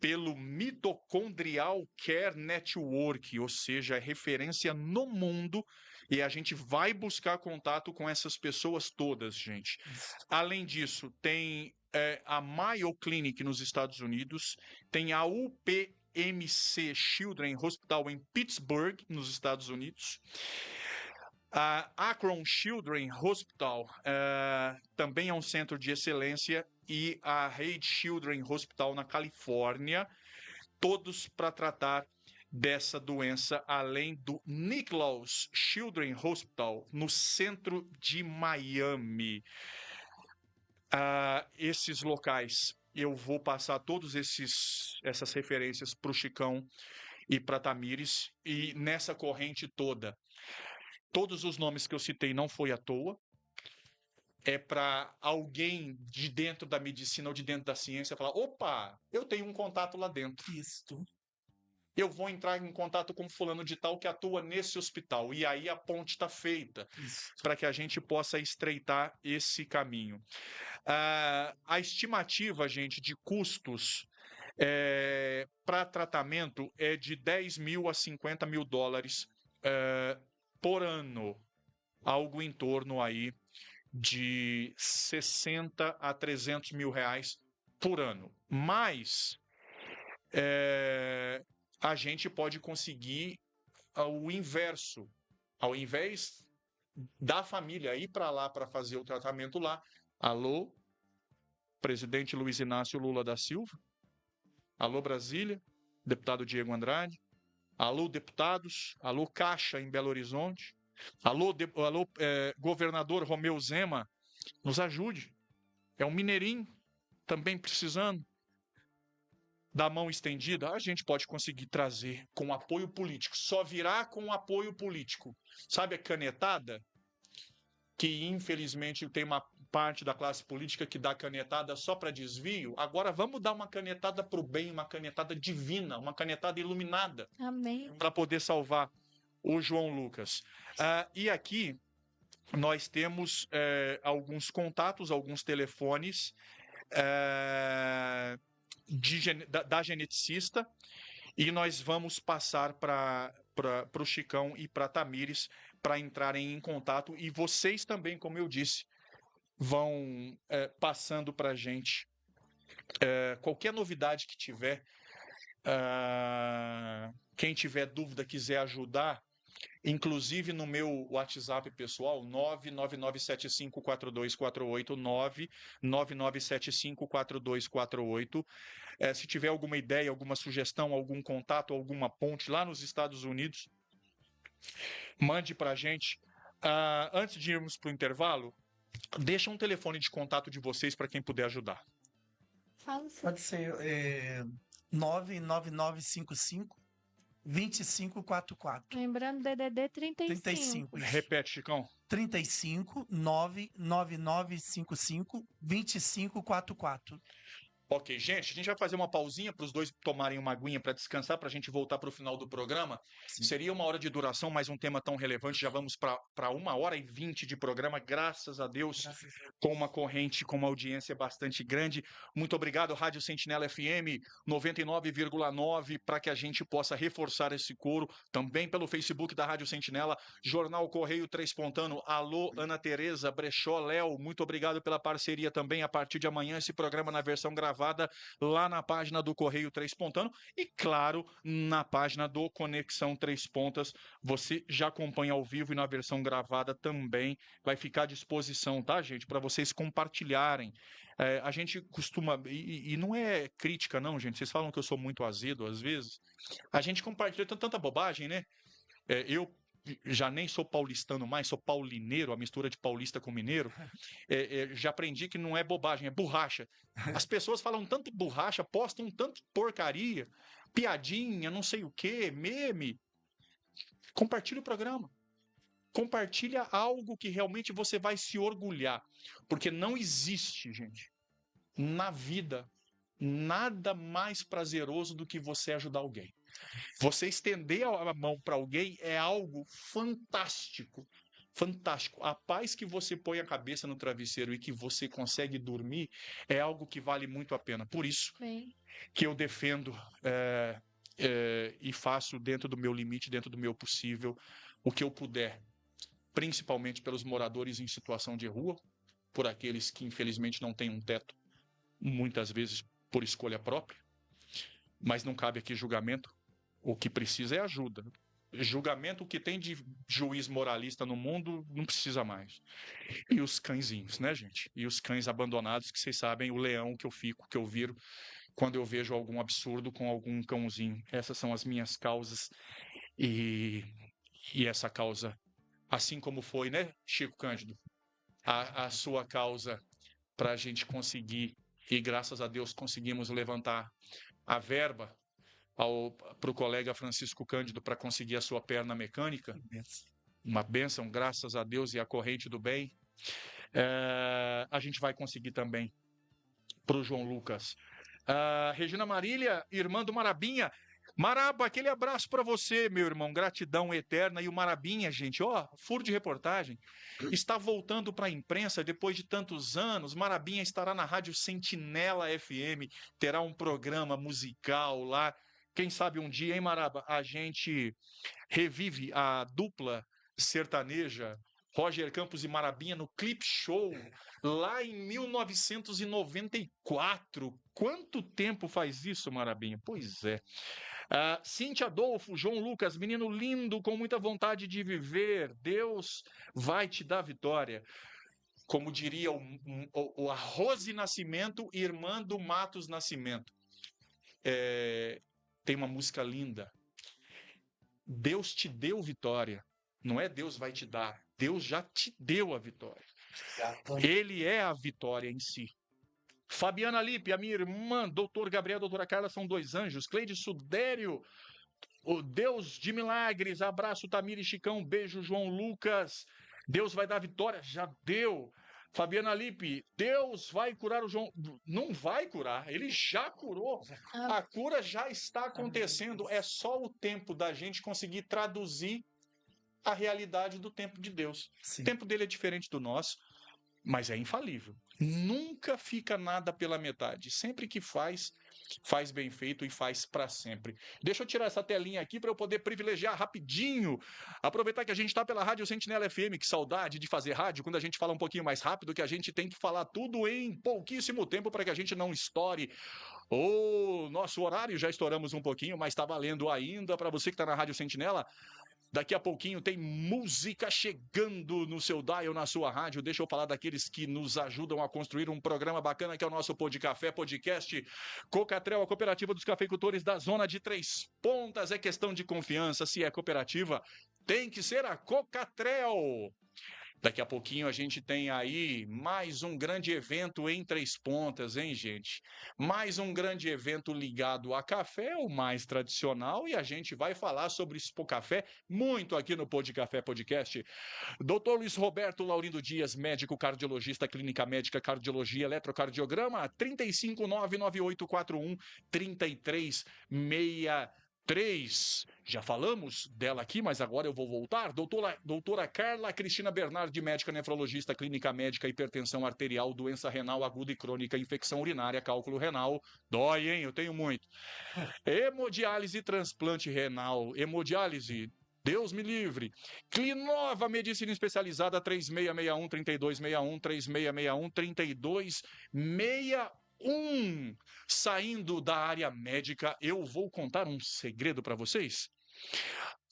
pelo Mitochondrial Care Network, ou seja, é referência no mundo, e a gente vai buscar contato com essas pessoas todas, gente. Além disso, tem a Mayo Clinic nos Estados Unidos, tem a UPMC Children's Hospital em Pittsburgh, nos Estados Unidos, a Akron Children's Hospital também é um centro de excelência, e a Reid Children's Hospital na Califórnia, todos para tratar dessa doença, além do Nicklaus Children's Hospital no centro de Miami. Esses locais, eu vou passar todas essas referências para o Chicão e para a Tamires, e nessa corrente toda, todos os nomes que eu citei não foi à toa. É para alguém de dentro da medicina ou de dentro da ciência falar: opa, eu tenho um contato lá dentro. Isso. Eu vou entrar em contato com fulano de tal que atua nesse hospital. E aí a ponte está feita para que a gente possa estreitar esse caminho. A estimativa, gente, de custos para tratamento é de 10 mil a 50 mil dólares por ano. Algo em torno aí de 60 a 300 mil reais por ano. Mas a gente pode conseguir o inverso. Ao invés da família ir para lá para fazer o tratamento lá, alô, presidente Luiz Inácio Lula da Silva, alô Brasília, deputado Diego Andrade, alô deputados, alô Caixa em Belo Horizonte, alô, governador Romeu Zema, nos ajude. É um mineirinho também precisando da mão estendida. A gente pode conseguir trazer com apoio político. Só virá com apoio político. Sabe a canetada? Que infelizmente tem uma parte da classe política que dá canetada só para desvio. Agora vamos dar uma canetada para o bem, uma canetada divina, uma canetada iluminada. Amém. Para poder salvar o João Lucas. E aqui nós temos alguns contatos, alguns telefones da geneticista, e nós vamos passar para o Chicão e para a Tamires para entrarem em contato, e vocês também, como eu disse, vão passando para a gente qualquer novidade que tiver. Quem tiver dúvida, quiser ajudar, inclusive no meu WhatsApp pessoal, 999754248, 999754248. Se tiver alguma ideia, alguma sugestão, algum contato, alguma ponte lá nos Estados Unidos, mande para a gente. Antes de irmos para o intervalo, deixa um telefone de contato de vocês para quem puder ajudar. Fala, sim. Pode ser 99955 2544. Lembrando, DDD 35. Repete, Chicão. 35 99955 2544. Ok, gente, a gente vai fazer uma pausinha para os dois tomarem uma aguinha para descansar, para a gente voltar para o final do programa. Sim. Seria 1 hora de duração, mas um tema tão relevante, já vamos para 1h20 de programa, graças a Deus, Graças a Deus. com uma corrente, com uma audiência bastante grande. Muito obrigado, Rádio Sentinela FM 99,9, para que a gente possa reforçar esse coro, também pelo Facebook da Rádio Sentinela, Jornal Correio Três Pontano. Alô, Ana Tereza, Brechó, Léo, muito obrigado pela parceria também. A partir de amanhã, esse programa na versão gravada lá na página do Correio Três Pontano e, claro, na página do Conexão Três Pontas. Você já acompanha ao vivo e na versão gravada também vai ficar à disposição, tá, gente? Para vocês compartilharem. A gente costuma, e não é crítica não, gente, vocês falam que eu sou muito azedo às vezes, a gente compartilha tanta bobagem, né? Eu já nem sou paulistano mais, sou paulineiro, a mistura de paulista com mineiro. Já aprendi que não é bobagem, é borracha. As pessoas falam tanto borracha, postam tanto porcaria, piadinha, não sei o quê, meme. Compartilha o programa. Compartilha algo que realmente você vai se orgulhar. Porque não existe, gente, na vida, nada mais prazeroso do que você ajudar alguém. Você estender a mão para alguém é algo fantástico. Fantástico. A paz que você põe a cabeça no travesseiro e que você consegue dormir é algo que vale muito a pena. Por isso que eu defendo e faço dentro do meu limite, dentro do meu possível, o que eu puder, principalmente pelos moradores em situação de rua, por aqueles que infelizmente não têm um teto, muitas vezes por escolha própria, mas não cabe aqui julgamento. O que precisa é ajuda. Julgamento, o que tem de juiz moralista no mundo, não precisa mais. E os cãezinhos, né, gente? E os cães abandonados, que vocês sabem, o leão que eu fico, que eu viro, quando eu vejo algum absurdo com algum cãozinho. Essas são as minhas causas. E essa causa, assim como foi, né, Chico Cândido? A sua causa para a gente conseguir, e graças a Deus conseguimos levantar a verba para o colega Francisco Cândido para conseguir a sua perna mecânica, uma bênção, graças a Deus e a corrente do bem. A gente vai conseguir também para o João Lucas. Regina Marília, irmã do Marabinha. Maraba, aquele abraço para você, meu irmão, gratidão eterna. E o Marabinha, gente, furo de reportagem, está voltando para a imprensa depois de tantos anos. Marabinha estará na Rádio Sentinela FM, terá um programa musical lá. Quem sabe um dia, hein, Maraba, a gente revive a dupla sertaneja Roger Campos e Marabinha no Clip Show, lá em 1994. Quanto tempo faz isso, Marabinha? Pois é. Cíntia Adolfo, João Lucas, menino lindo, com muita vontade de viver. Deus vai te dar vitória. Como diria a Rose Nascimento, irmã do Matos Nascimento. Tem uma música linda. Deus te deu vitória. Não é Deus vai te dar. Deus já te deu a vitória. Ele é a vitória em si. Fabiana Lippe, a minha irmã, doutor Gabriel, doutora Carla, são 2 anjos. Cleide Sudério, o Deus de milagres. Abraço, Tamir e Chicão. Beijo, João Lucas. Deus vai dar vitória. Já deu. Fabiana Lippe, Deus vai curar o João. Não vai curar, ele já curou. A cura já está acontecendo. É só o tempo da gente conseguir traduzir a realidade do tempo de Deus. Sim. O tempo dele é diferente do nosso, mas é infalível. Nunca fica nada pela metade. Sempre que faz bem feito e faz para sempre. Deixa eu tirar essa telinha aqui para eu poder privilegiar rapidinho. Aproveitar que a gente está pela Rádio Sentinela FM. Que saudade de fazer rádio quando a gente fala um pouquinho mais rápido, que a gente tem que falar tudo em pouquíssimo tempo para que a gente não estoure o nosso horário. Já estouramos um pouquinho, mas está valendo ainda. Para você que está na Rádio Sentinela, daqui a pouquinho tem música chegando no seu dial, na sua rádio. Deixa eu falar daqueles que nos ajudam a construir um programa bacana, que é o nosso Podcafé Podcast. Cocatrel, a cooperativa dos cafeicultores da zona de Três Pontas. É questão de confiança. Se é cooperativa, tem que ser a Cocatrel. Daqui a pouquinho a gente tem aí mais um grande evento em Três Pontas, hein, gente? Mais um grande evento ligado a café, o mais tradicional, e a gente vai falar sobre Expo Café muito aqui no Pod Café Podcast. Dr. Luiz Roberto Laurindo Dias, médico cardiologista, clínica médica, cardiologia, eletrocardiograma, 35998413363. Já falamos dela aqui, mas agora eu vou voltar. Doutora Carla Cristina Bernardi, médica nefrologista, clínica médica, hipertensão arterial, doença renal aguda e crônica, infecção urinária, cálculo renal. Dói, hein? Eu tenho muito. Hemodiálise, transplante renal, hemodiálise, Deus me livre. Clinova Medicina Especializada, 3661-3261, 3661-3261. Saindo da área médica, eu vou contar um segredo para vocês.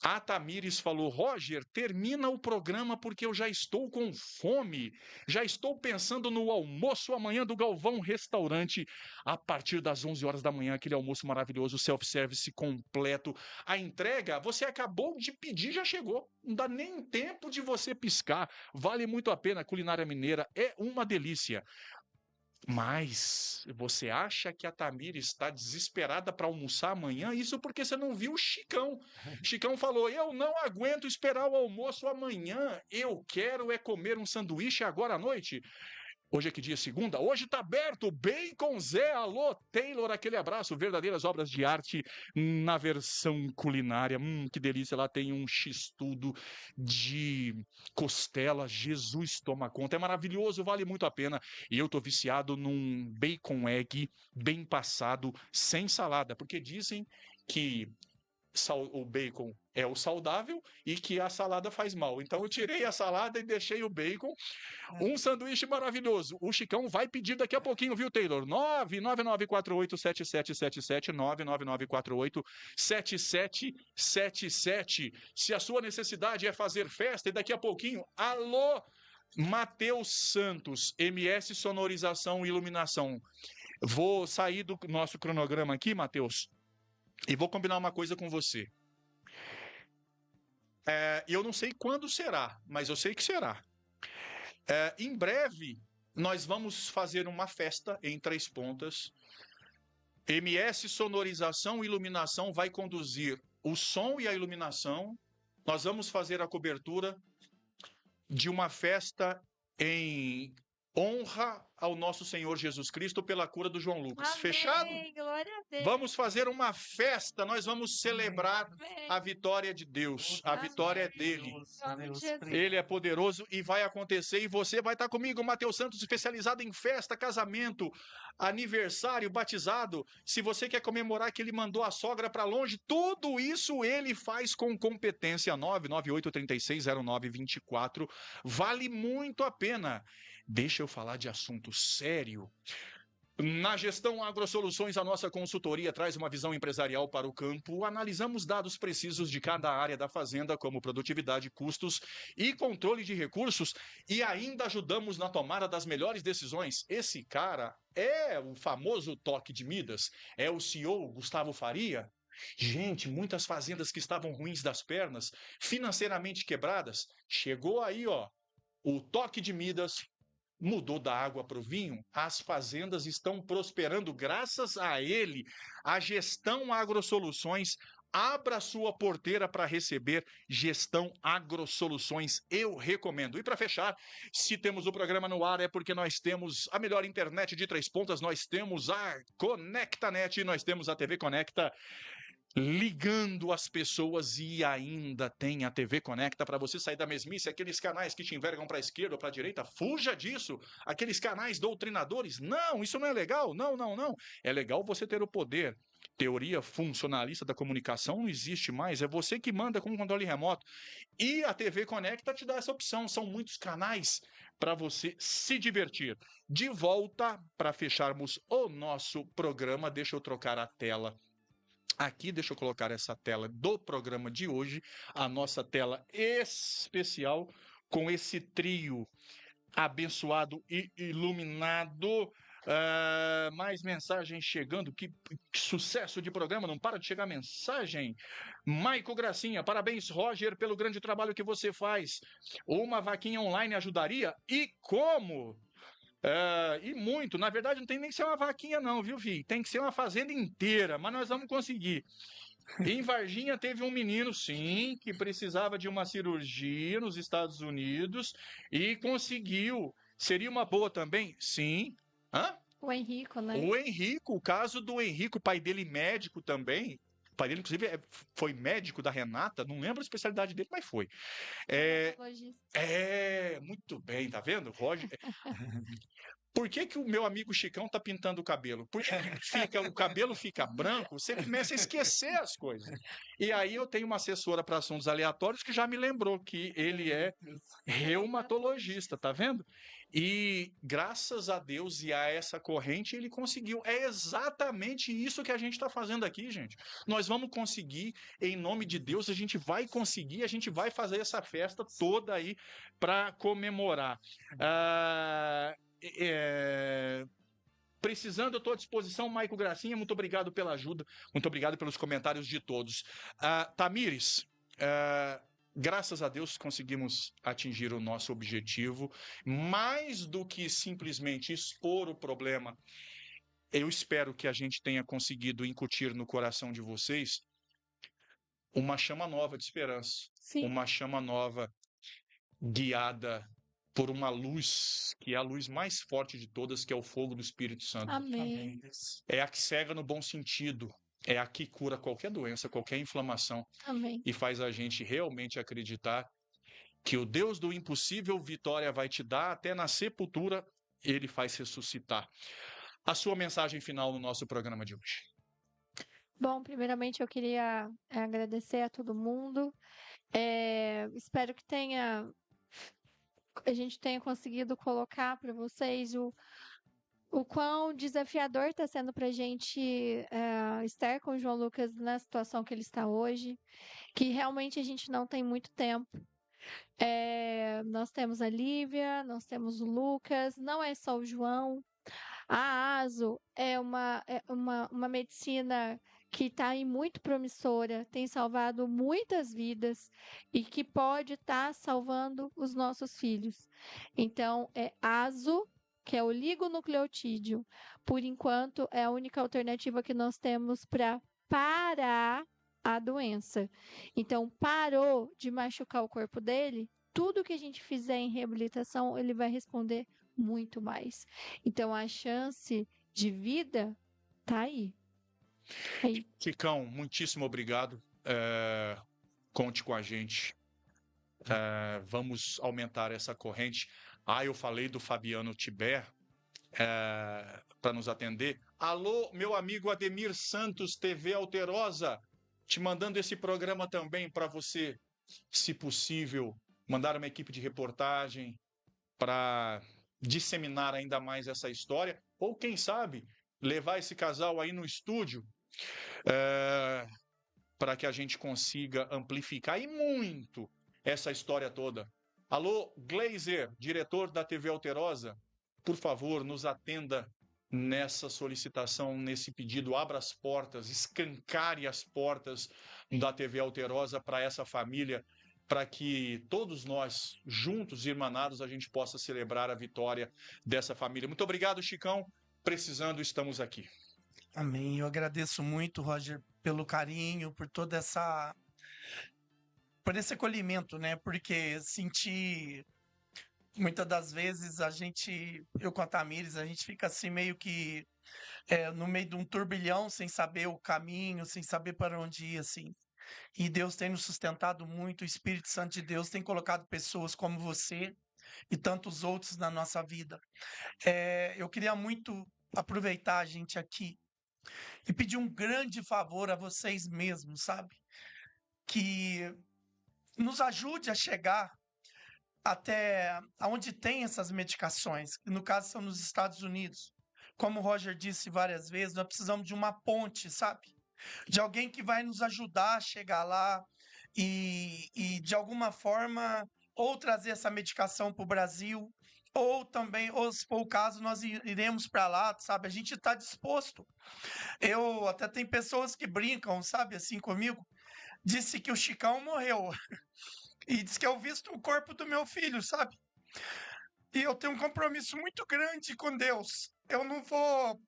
A Tamires falou: Roger, termina o programa porque eu já estou com fome. Já estou pensando no almoço amanhã do Galvão Restaurante, a partir das 11 horas da manhã, aquele almoço maravilhoso, self-service completo. A entrega, você acabou de pedir, já chegou. Não dá nem tempo de você piscar. Vale muito a pena. A culinária mineira é uma delícia. Mas você acha que a Tamires está desesperada para almoçar amanhã? Isso porque você não viu o Chicão. Chicão falou: eu não aguento esperar o almoço amanhã. Eu quero é comer um sanduíche agora à noite. Hoje é que dia? Segunda? Hoje tá aberto, Bacon Zé, alô, Taylor, aquele abraço, verdadeiras obras de arte na versão culinária, que delícia, lá tem um x-tudo de costela, Jesus toma conta, é maravilhoso, vale muito a pena, e eu tô viciado num bacon egg bem passado, sem salada, porque dizem que o bacon é o saudável e que a salada faz mal. Então eu tirei a salada e deixei o bacon. Um sanduíche maravilhoso. O Chicão vai pedir daqui a pouquinho, viu, Taylor? 999487777, 999487777. Se a sua necessidade é fazer festa e daqui a pouquinho, alô, Matheus Santos, MS Sonorização e Iluminação. Vou sair do nosso cronograma aqui, Matheus, e vou combinar uma coisa com você. Eu não sei quando será, mas eu sei que será. Em breve, nós vamos fazer uma festa em Três Pontas. MS Sonorização e Iluminação vai conduzir o som e a iluminação. Nós vamos fazer a cobertura de uma festa em honra ao nosso Senhor Jesus Cristo pela cura do João Lucas. Amém, Fechado? glória a Deus. Vamos fazer uma festa, nós vamos celebrar Amém. a vitória de Deus. A vitória é dele. Nome de Jesus. Ele é poderoso e vai acontecer. E você vai estar comigo, Matheus Santos, especializado em festa, casamento, aniversário, batizado. Se você quer comemorar que ele mandou a sogra para longe, tudo isso ele faz com competência. 998360924. Vale muito a pena. Deixa eu falar de assunto sério. Na Gestão AgroSoluções, a nossa consultoria traz uma visão empresarial para o campo. Analisamos dados precisos de cada área da fazenda, como produtividade, custos e controle de recursos, e ainda ajudamos na tomada das melhores decisões. Esse cara é o famoso toque de Midas, é o CEO Gustavo Faria. Gente, muitas fazendas que estavam ruins das pernas, financeiramente quebradas, chegou aí, ó, o toque de Midas. Mudou da água para o vinho, as fazendas estão prosperando graças a ele. A Gestão AgroSoluções, abra sua porteira para receber Gestão AgroSoluções, eu recomendo. E para fechar, se temos o programa no ar é porque nós temos a melhor internet de Três Pontas, nós temos a ConectaNet, nós temos a TV Conecta, ligando as pessoas, e ainda tem a TV Conecta para você sair da mesmice, aqueles canais que te envergam para a esquerda ou para a direita, fuja disso, aqueles canais doutrinadores, não, isso não é legal, não, é legal você ter o poder. Teoria funcionalista da comunicação não existe mais, é você que manda com o controle remoto, e a TV Conecta te dá essa opção, são muitos canais para você se divertir. De volta, para fecharmos o nosso programa, deixa eu trocar a tela aqui, deixa eu colocar essa tela do programa de hoje, a nossa tela especial, com esse trio abençoado e iluminado. Mais mensagem chegando. Que sucesso de programa, não para de chegar mensagem. Maico Gracinha, parabéns, Roger, pelo grande trabalho que você faz. Uma vaquinha online ajudaria? E como? E muito. Na verdade, não tem nem que ser uma vaquinha, não, viu, Vi? Tem que ser uma fazenda inteira, mas nós vamos conseguir. Em Varginha teve um menino, sim, que precisava de uma cirurgia nos Estados Unidos e conseguiu. Seria uma boa também? Sim. Hã? O Henrico, né? O Henrico, o caso do Henrico, o pai dele médico também. O pai dele, inclusive, foi médico da Renata, não lembro a especialidade dele, mas foi. Muito bem, tá vendo, Roger? Por que o meu amigo Chicão tá pintando o cabelo? Porque o cabelo fica branco, você começa a esquecer as coisas. E aí eu tenho uma assessora para assuntos aleatórios que já me lembrou que ele é reumatologista, tá vendo? E graças a Deus e a essa corrente ele conseguiu. É exatamente isso que a gente está fazendo aqui, gente. Nós vamos conseguir, em nome de Deus, a gente vai conseguir, a gente vai fazer essa festa toda aí para comemorar. Precisando, eu estou à disposição, Maico Gracinha, muito obrigado pela ajuda, muito obrigado pelos comentários de todos. Tamires, graças a Deus conseguimos atingir o nosso objetivo, mais do que simplesmente expor o problema, eu espero que a gente tenha conseguido incutir no coração de vocês uma chama nova de esperança, Sim. Uma chama nova guiada por uma luz, que é a luz mais forte de todas, que é o fogo do Espírito Santo. Amém. É a que cega no bom sentido, é a que cura qualquer doença, qualquer inflamação. Amém. E faz a gente realmente acreditar que o Deus do impossível vitória vai te dar, até na sepultura ele faz ressuscitar. A sua mensagem final no nosso programa de hoje. Bom, primeiramente eu queria agradecer a todo mundo. Espero que a gente tenha conseguido colocar para vocês o quão desafiador está sendo para a gente estar com o João Lucas na situação que ele está hoje, que realmente a gente não tem muito tempo. Nós temos a Lívia, nós temos o Lucas, não é só o João. A ASO é uma medicina que está aí muito promissora, tem salvado muitas vidas e que pode estar salvando os nossos filhos. Então, é ASO, que é oligonucleotídeo. Por enquanto, é a única alternativa que nós temos para parar a doença. Então, parou de machucar o corpo dele, tudo que a gente fizer em reabilitação, ele vai responder muito mais. Então, a chance de vida tá aí. Chicão, muitíssimo obrigado. Conte com a gente. Vamos aumentar essa corrente. Eu falei do Fabiano Tiber para nos atender. Alô, meu amigo Ademir Santos, TV Alterosa, te mandando esse programa também para você, se possível, mandar uma equipe de reportagem para disseminar ainda mais essa história, ou quem sabe levar esse casal aí no estúdio para que a gente consiga amplificar e muito essa história toda. Alô, Glazer, diretor da TV Alterosa, por favor, nos atenda nessa solicitação, nesse pedido, abra as portas, escancare as portas da TV Alterosa para essa família, para que todos nós, juntos, irmanados, a gente possa celebrar a vitória dessa família. Muito obrigado, Chicão. Precisando, estamos aqui. Amém. Eu agradeço muito, Roger, pelo carinho, por toda por esse acolhimento, né? Porque senti muitas das vezes eu com a Tamires, a gente fica assim meio que no meio de um turbilhão, sem saber o caminho, sem saber para onde ir, assim. E Deus tem nos sustentado muito, o Espírito Santo de Deus tem colocado pessoas como você e tantos outros na nossa vida. Eu queria muito aproveitar a gente aqui e pedir um grande favor a vocês mesmos, sabe? Que nos ajude a chegar até onde tem essas medicações, que no caso são nos Estados Unidos. Como o Roger disse várias vezes, nós precisamos de uma ponte, sabe? De alguém que vai nos ajudar a chegar lá e de alguma forma, ou trazer essa medicação para o Brasil, ou também, ou se for o caso, nós iremos para lá, sabe? A gente está disposto. Eu até tem pessoas que brincam, sabe, assim comigo. Disse que o Chicão morreu e disse que eu visto o corpo do meu filho, sabe? E eu tenho um compromisso muito grande com Deus. Eu não vou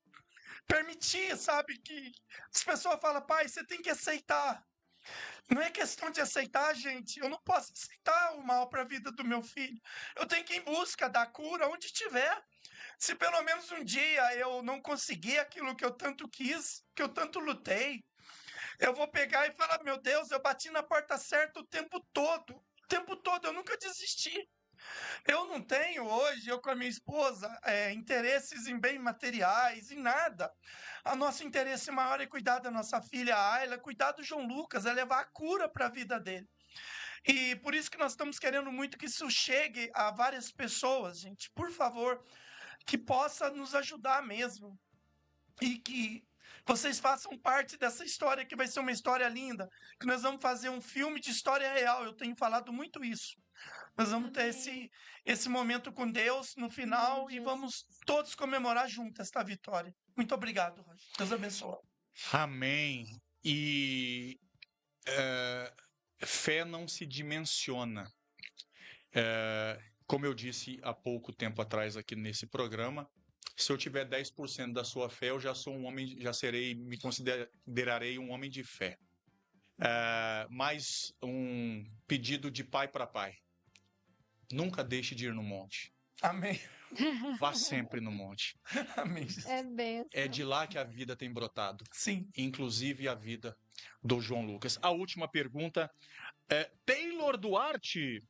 permitir, sabe, que as pessoas falam, pai, você tem que aceitar. Não é questão de aceitar, gente. Eu não posso aceitar o mal para a vida do meu filho. Eu tenho que ir em busca da cura onde estiver. Se pelo menos um dia eu não conseguir aquilo que eu tanto quis, que eu tanto lutei, eu vou pegar e falar: meu Deus, eu bati na porta certa o tempo todo. O tempo todo, eu nunca desisti. Eu não tenho hoje, eu com a minha esposa, interesses em bens materiais, em nada. O nosso interesse maior é cuidar da nossa filha Ayla, cuidar do João Lucas, é levar a cura para a vida dele. E por isso que nós estamos querendo muito que isso chegue a várias pessoas, gente. Por favor, que possa nos ajudar mesmo. E que vocês façam parte dessa história, que vai ser uma história linda. Que nós vamos fazer um filme de história real. Eu tenho falado muito isso. Nós vamos ter esse momento com Deus no final e vamos todos comemorar juntos esta vitória. Muito obrigado, Roger. Deus abençoe. Amém. E fé não se dimensiona. Como eu disse há pouco tempo atrás aqui nesse programa, se eu tiver 10% da sua fé, eu já sou um homem, me considerarei um homem de fé. Mais um pedido de pai para pai. Nunca deixe de ir no monte. Amém. Vá sempre no monte. Amém. É benção. É de lá que a vida tem brotado. Sim. Inclusive a vida do João Lucas. A última pergunta é: Taylor Duarte,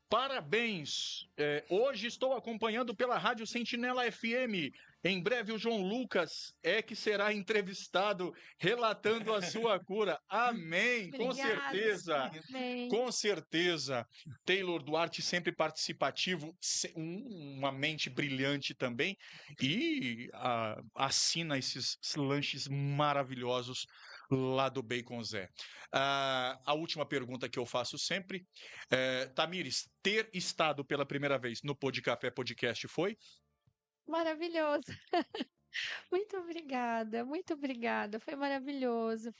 parabéns. Hoje estou acompanhando pela Rádio Sentinela FM. Em breve o João Lucas é que será entrevistado relatando a sua cura. Amém. Com certeza. Amém. Com certeza. Taylor Duarte sempre participativo, uma mente brilhante também, e assina esses lanches maravilhosos lá do Bacon Zé. A última pergunta que eu faço sempre, Tamires, ter estado pela primeira vez no Pod Café Podcast foi? Maravilhoso. Muito obrigada. Foi maravilhoso.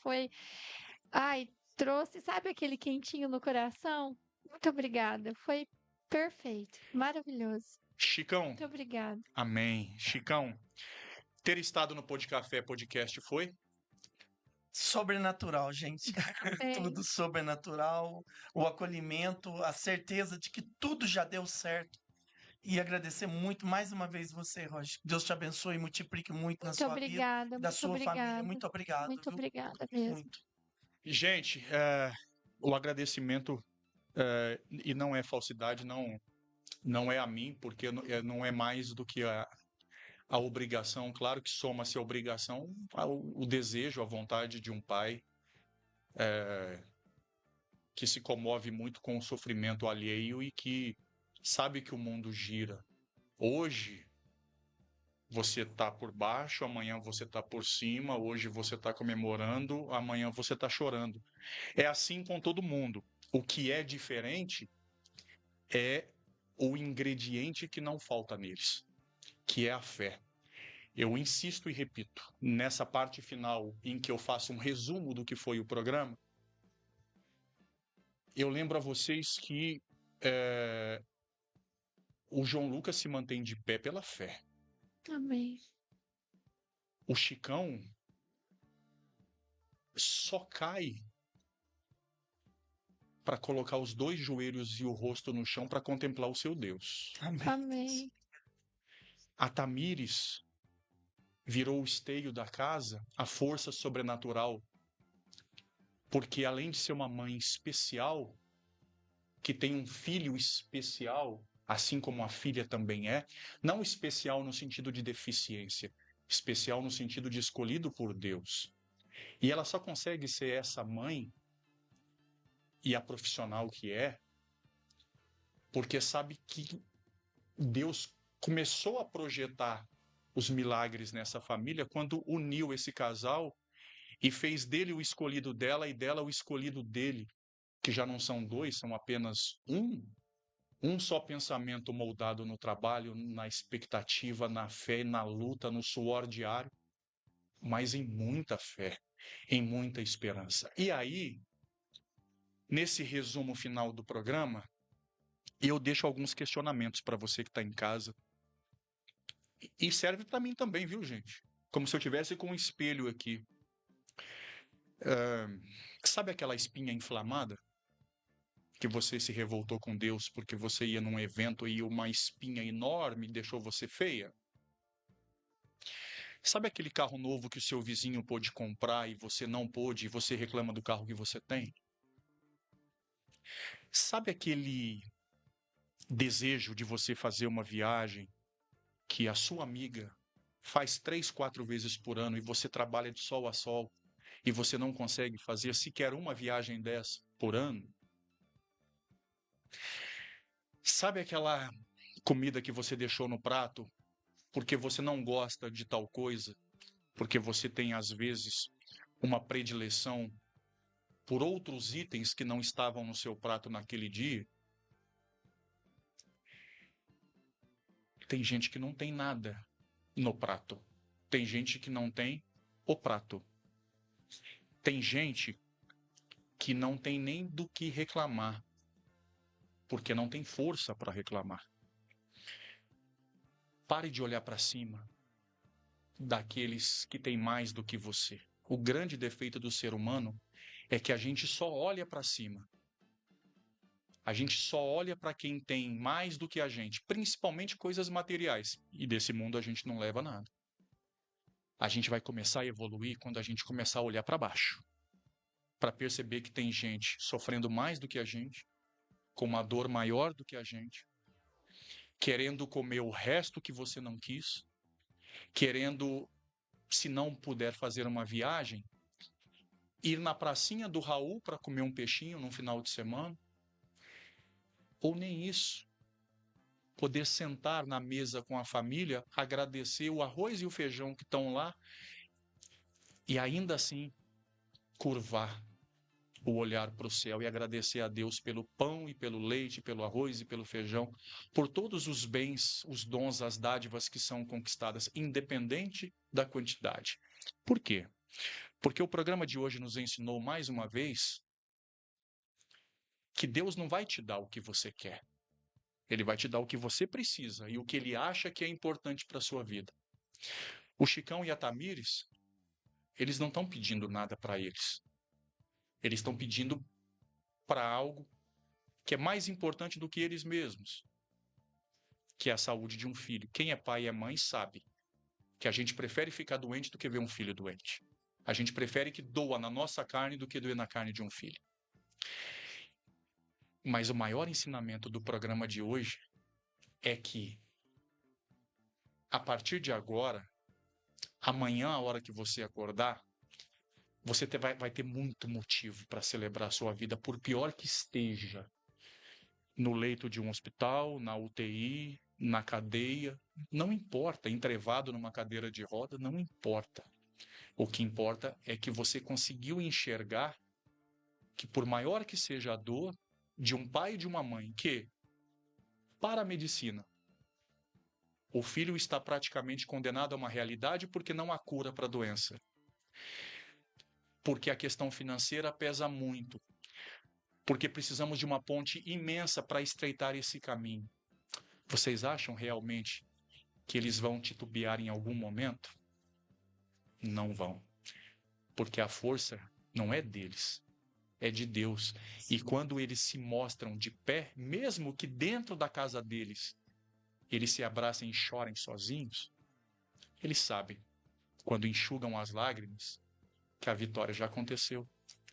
Trouxe, sabe aquele quentinho no coração? Muito obrigada. Foi perfeito, maravilhoso. Chicão. Muito obrigada. Amém. Chicão, ter estado no Pod Café Podcast foi? Sobrenatural, gente. Tudo sobrenatural. O acolhimento, a certeza de que tudo já deu certo. E agradecer muito mais uma vez você, Roger. Deus te abençoe e multiplique muito na sua vida, da sua família. Muito obrigado. Muito obrigada mesmo. Muito. Gente, o agradecimento, e não é falsidade, não é a mim, porque não é mais do que a obrigação. Claro que soma-se a obrigação, o desejo, a vontade de um pai que se comove muito com o sofrimento alheio e que sabe que o mundo gira. Hoje você está por baixo, amanhã você está por cima, hoje você está comemorando, amanhã você está chorando. É assim com todo mundo. O que é diferente é o ingrediente que não falta neles, que é a fé. Eu insisto e repito, nessa parte final em que eu faço um resumo do que foi o programa, eu lembro a vocês que o João Lucas se mantém de pé pela fé. Amém. O Chicão só cai para colocar os dois joelhos e o rosto no chão para contemplar o seu Deus. Amém. A Tamires virou o esteio da casa, a força sobrenatural, porque além de ser uma mãe especial, que tem um filho especial, assim como a filha também é, não especial no sentido de deficiência, especial no sentido de escolhido por Deus. E ela só consegue ser essa mãe e a profissional que é, porque sabe que Deus começou a projetar os milagres nessa família quando uniu esse casal e fez dele o escolhido dela e dela o escolhido dele, que já não são dois, são apenas um. Um só pensamento moldado no trabalho, na expectativa, na fé, na luta, no suor diário, mas em muita fé, em muita esperança. E aí, nesse resumo final do programa, eu deixo alguns questionamentos para você que está em casa. E serve para mim também, viu, gente? Como se eu tivesse com um espelho aqui. Sabe aquela espinha inflamada? Que você se revoltou com Deus porque você ia num evento e uma espinha enorme deixou você feia? Sabe aquele carro novo que o seu vizinho pôde comprar e você não pôde e você reclama do carro que você tem? Sabe aquele desejo de você fazer uma viagem que a sua amiga faz 3, 4 vezes por ano e você trabalha de sol a sol e você não consegue fazer sequer uma viagem dessa por ano? Sabe aquela comida que você deixou no prato porque você não gosta de tal coisa, porque você tem, às vezes, uma predileção por outros itens que não estavam no seu prato naquele dia? Tem gente que não tem nada no prato. Tem gente que não tem o prato. Tem gente que não tem nem do que reclamar, porque não tem força para reclamar. Pare de olhar para cima daqueles que têm mais do que você. O grande defeito do ser humano é que a gente só olha para cima. A gente só olha para quem tem mais do que a gente, principalmente coisas materiais. E desse mundo a gente não leva nada. A gente vai começar a evoluir quando a gente começar a olhar para baixo, para perceber que tem gente sofrendo mais do que a gente, com uma dor maior do que a gente, querendo comer o resto que você não quis, querendo, se não puder fazer uma viagem, ir na pracinha do Raul para comer um peixinho no final de semana, ou nem isso. Poder sentar na mesa com a família, agradecer o arroz e o feijão que estão lá e ainda assim curvar o olhar para o céu e agradecer a Deus pelo pão e pelo leite, pelo arroz e pelo feijão, por todos os bens, os dons, as dádivas que são conquistadas, independente da quantidade. Por quê? Porque o programa de hoje nos ensinou mais uma vez que Deus não vai te dar o que você quer. Ele vai te dar o que você precisa e o que ele acha que é importante para a sua vida. O Chicão e a Tamires, eles não estão pedindo nada para eles. Eles estão pedindo para algo que é mais importante do que eles mesmos, que é a saúde de um filho. Quem é pai e é mãe sabe que a gente prefere ficar doente do que ver um filho doente. A gente prefere que doa na nossa carne do que doer na carne de um filho. Mas o maior ensinamento do programa de hoje é que, a partir de agora, amanhã, a hora que você acordar, você vai ter muito motivo para celebrar a sua vida, por pior que esteja, no leito de um hospital, na UTI, na cadeia, não importa, entrevado numa cadeira de roda, não importa. O que importa é que você conseguiu enxergar que, por maior que seja a dor de um pai e de uma mãe, que, para a medicina, o filho está praticamente condenado a uma realidade porque não há cura para a doença. Porque a questão financeira pesa muito. Porque precisamos de uma ponte imensa para estreitar esse caminho. Vocês acham realmente que eles vão titubear em algum momento? Não vão. Porque a força não é deles, é de Deus. E quando eles se mostram de pé, mesmo que dentro da casa deles, eles se abracem e chorem sozinhos, eles sabem, quando enxugam as lágrimas, que a vitória já aconteceu.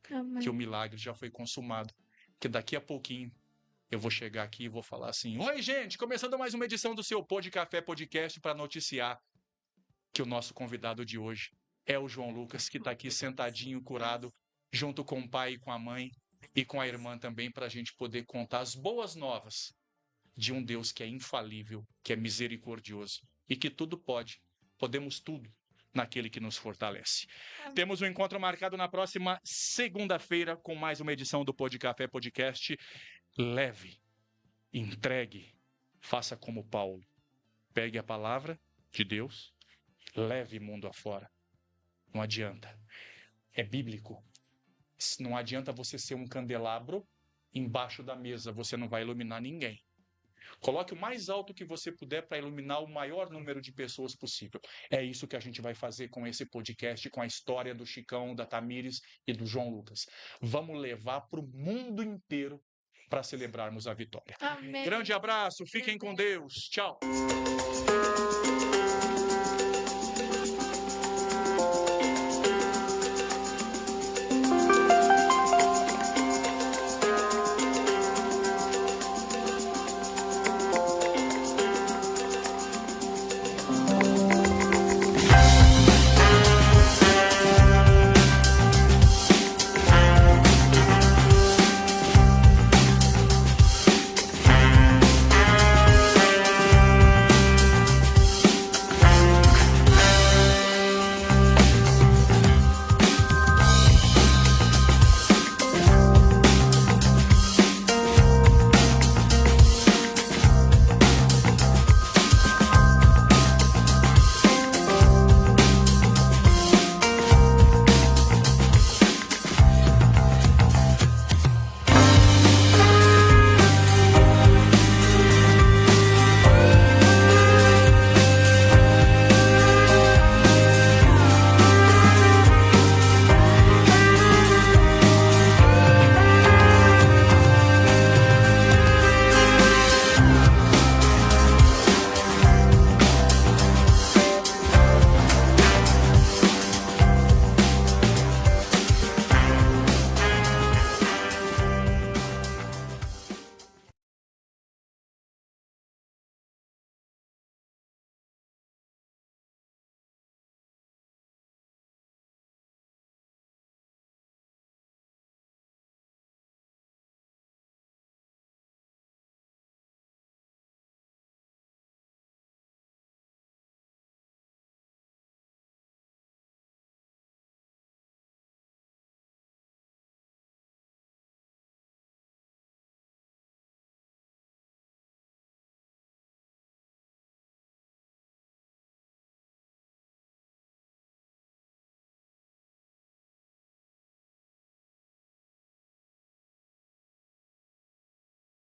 Amém. Que o milagre já foi consumado. Que daqui a pouquinho eu vou chegar aqui e vou falar assim: oi, gente, começando mais uma edição do seu Pod Café Podcast para noticiar que o nosso convidado de hoje é o João Lucas, que está aqui sentadinho, curado, junto com o pai e com a mãe e com a irmã também, para a gente poder contar as boas novas de um Deus que é infalível, que é misericordioso e que tudo pode. Podemos tudo naquele que nos fortalece. Temos um encontro marcado na próxima segunda-feira com mais uma edição do Pod Café Podcast leve entregue, faça como Paulo. Pegue a palavra de Deus, leve mundo afora. Não adianta. É bíblico. Não adianta você ser um candelabro embaixo da mesa, você não vai iluminar ninguém. Coloque o mais alto que você puder para iluminar o maior número de pessoas possível. É isso que a gente vai fazer com esse podcast, com a história do Chicão, da Tamires e do João Lucas. Vamos levar para o mundo inteiro para celebrarmos a vitória. Amém. Grande abraço, fiquem com Deus. Tchau.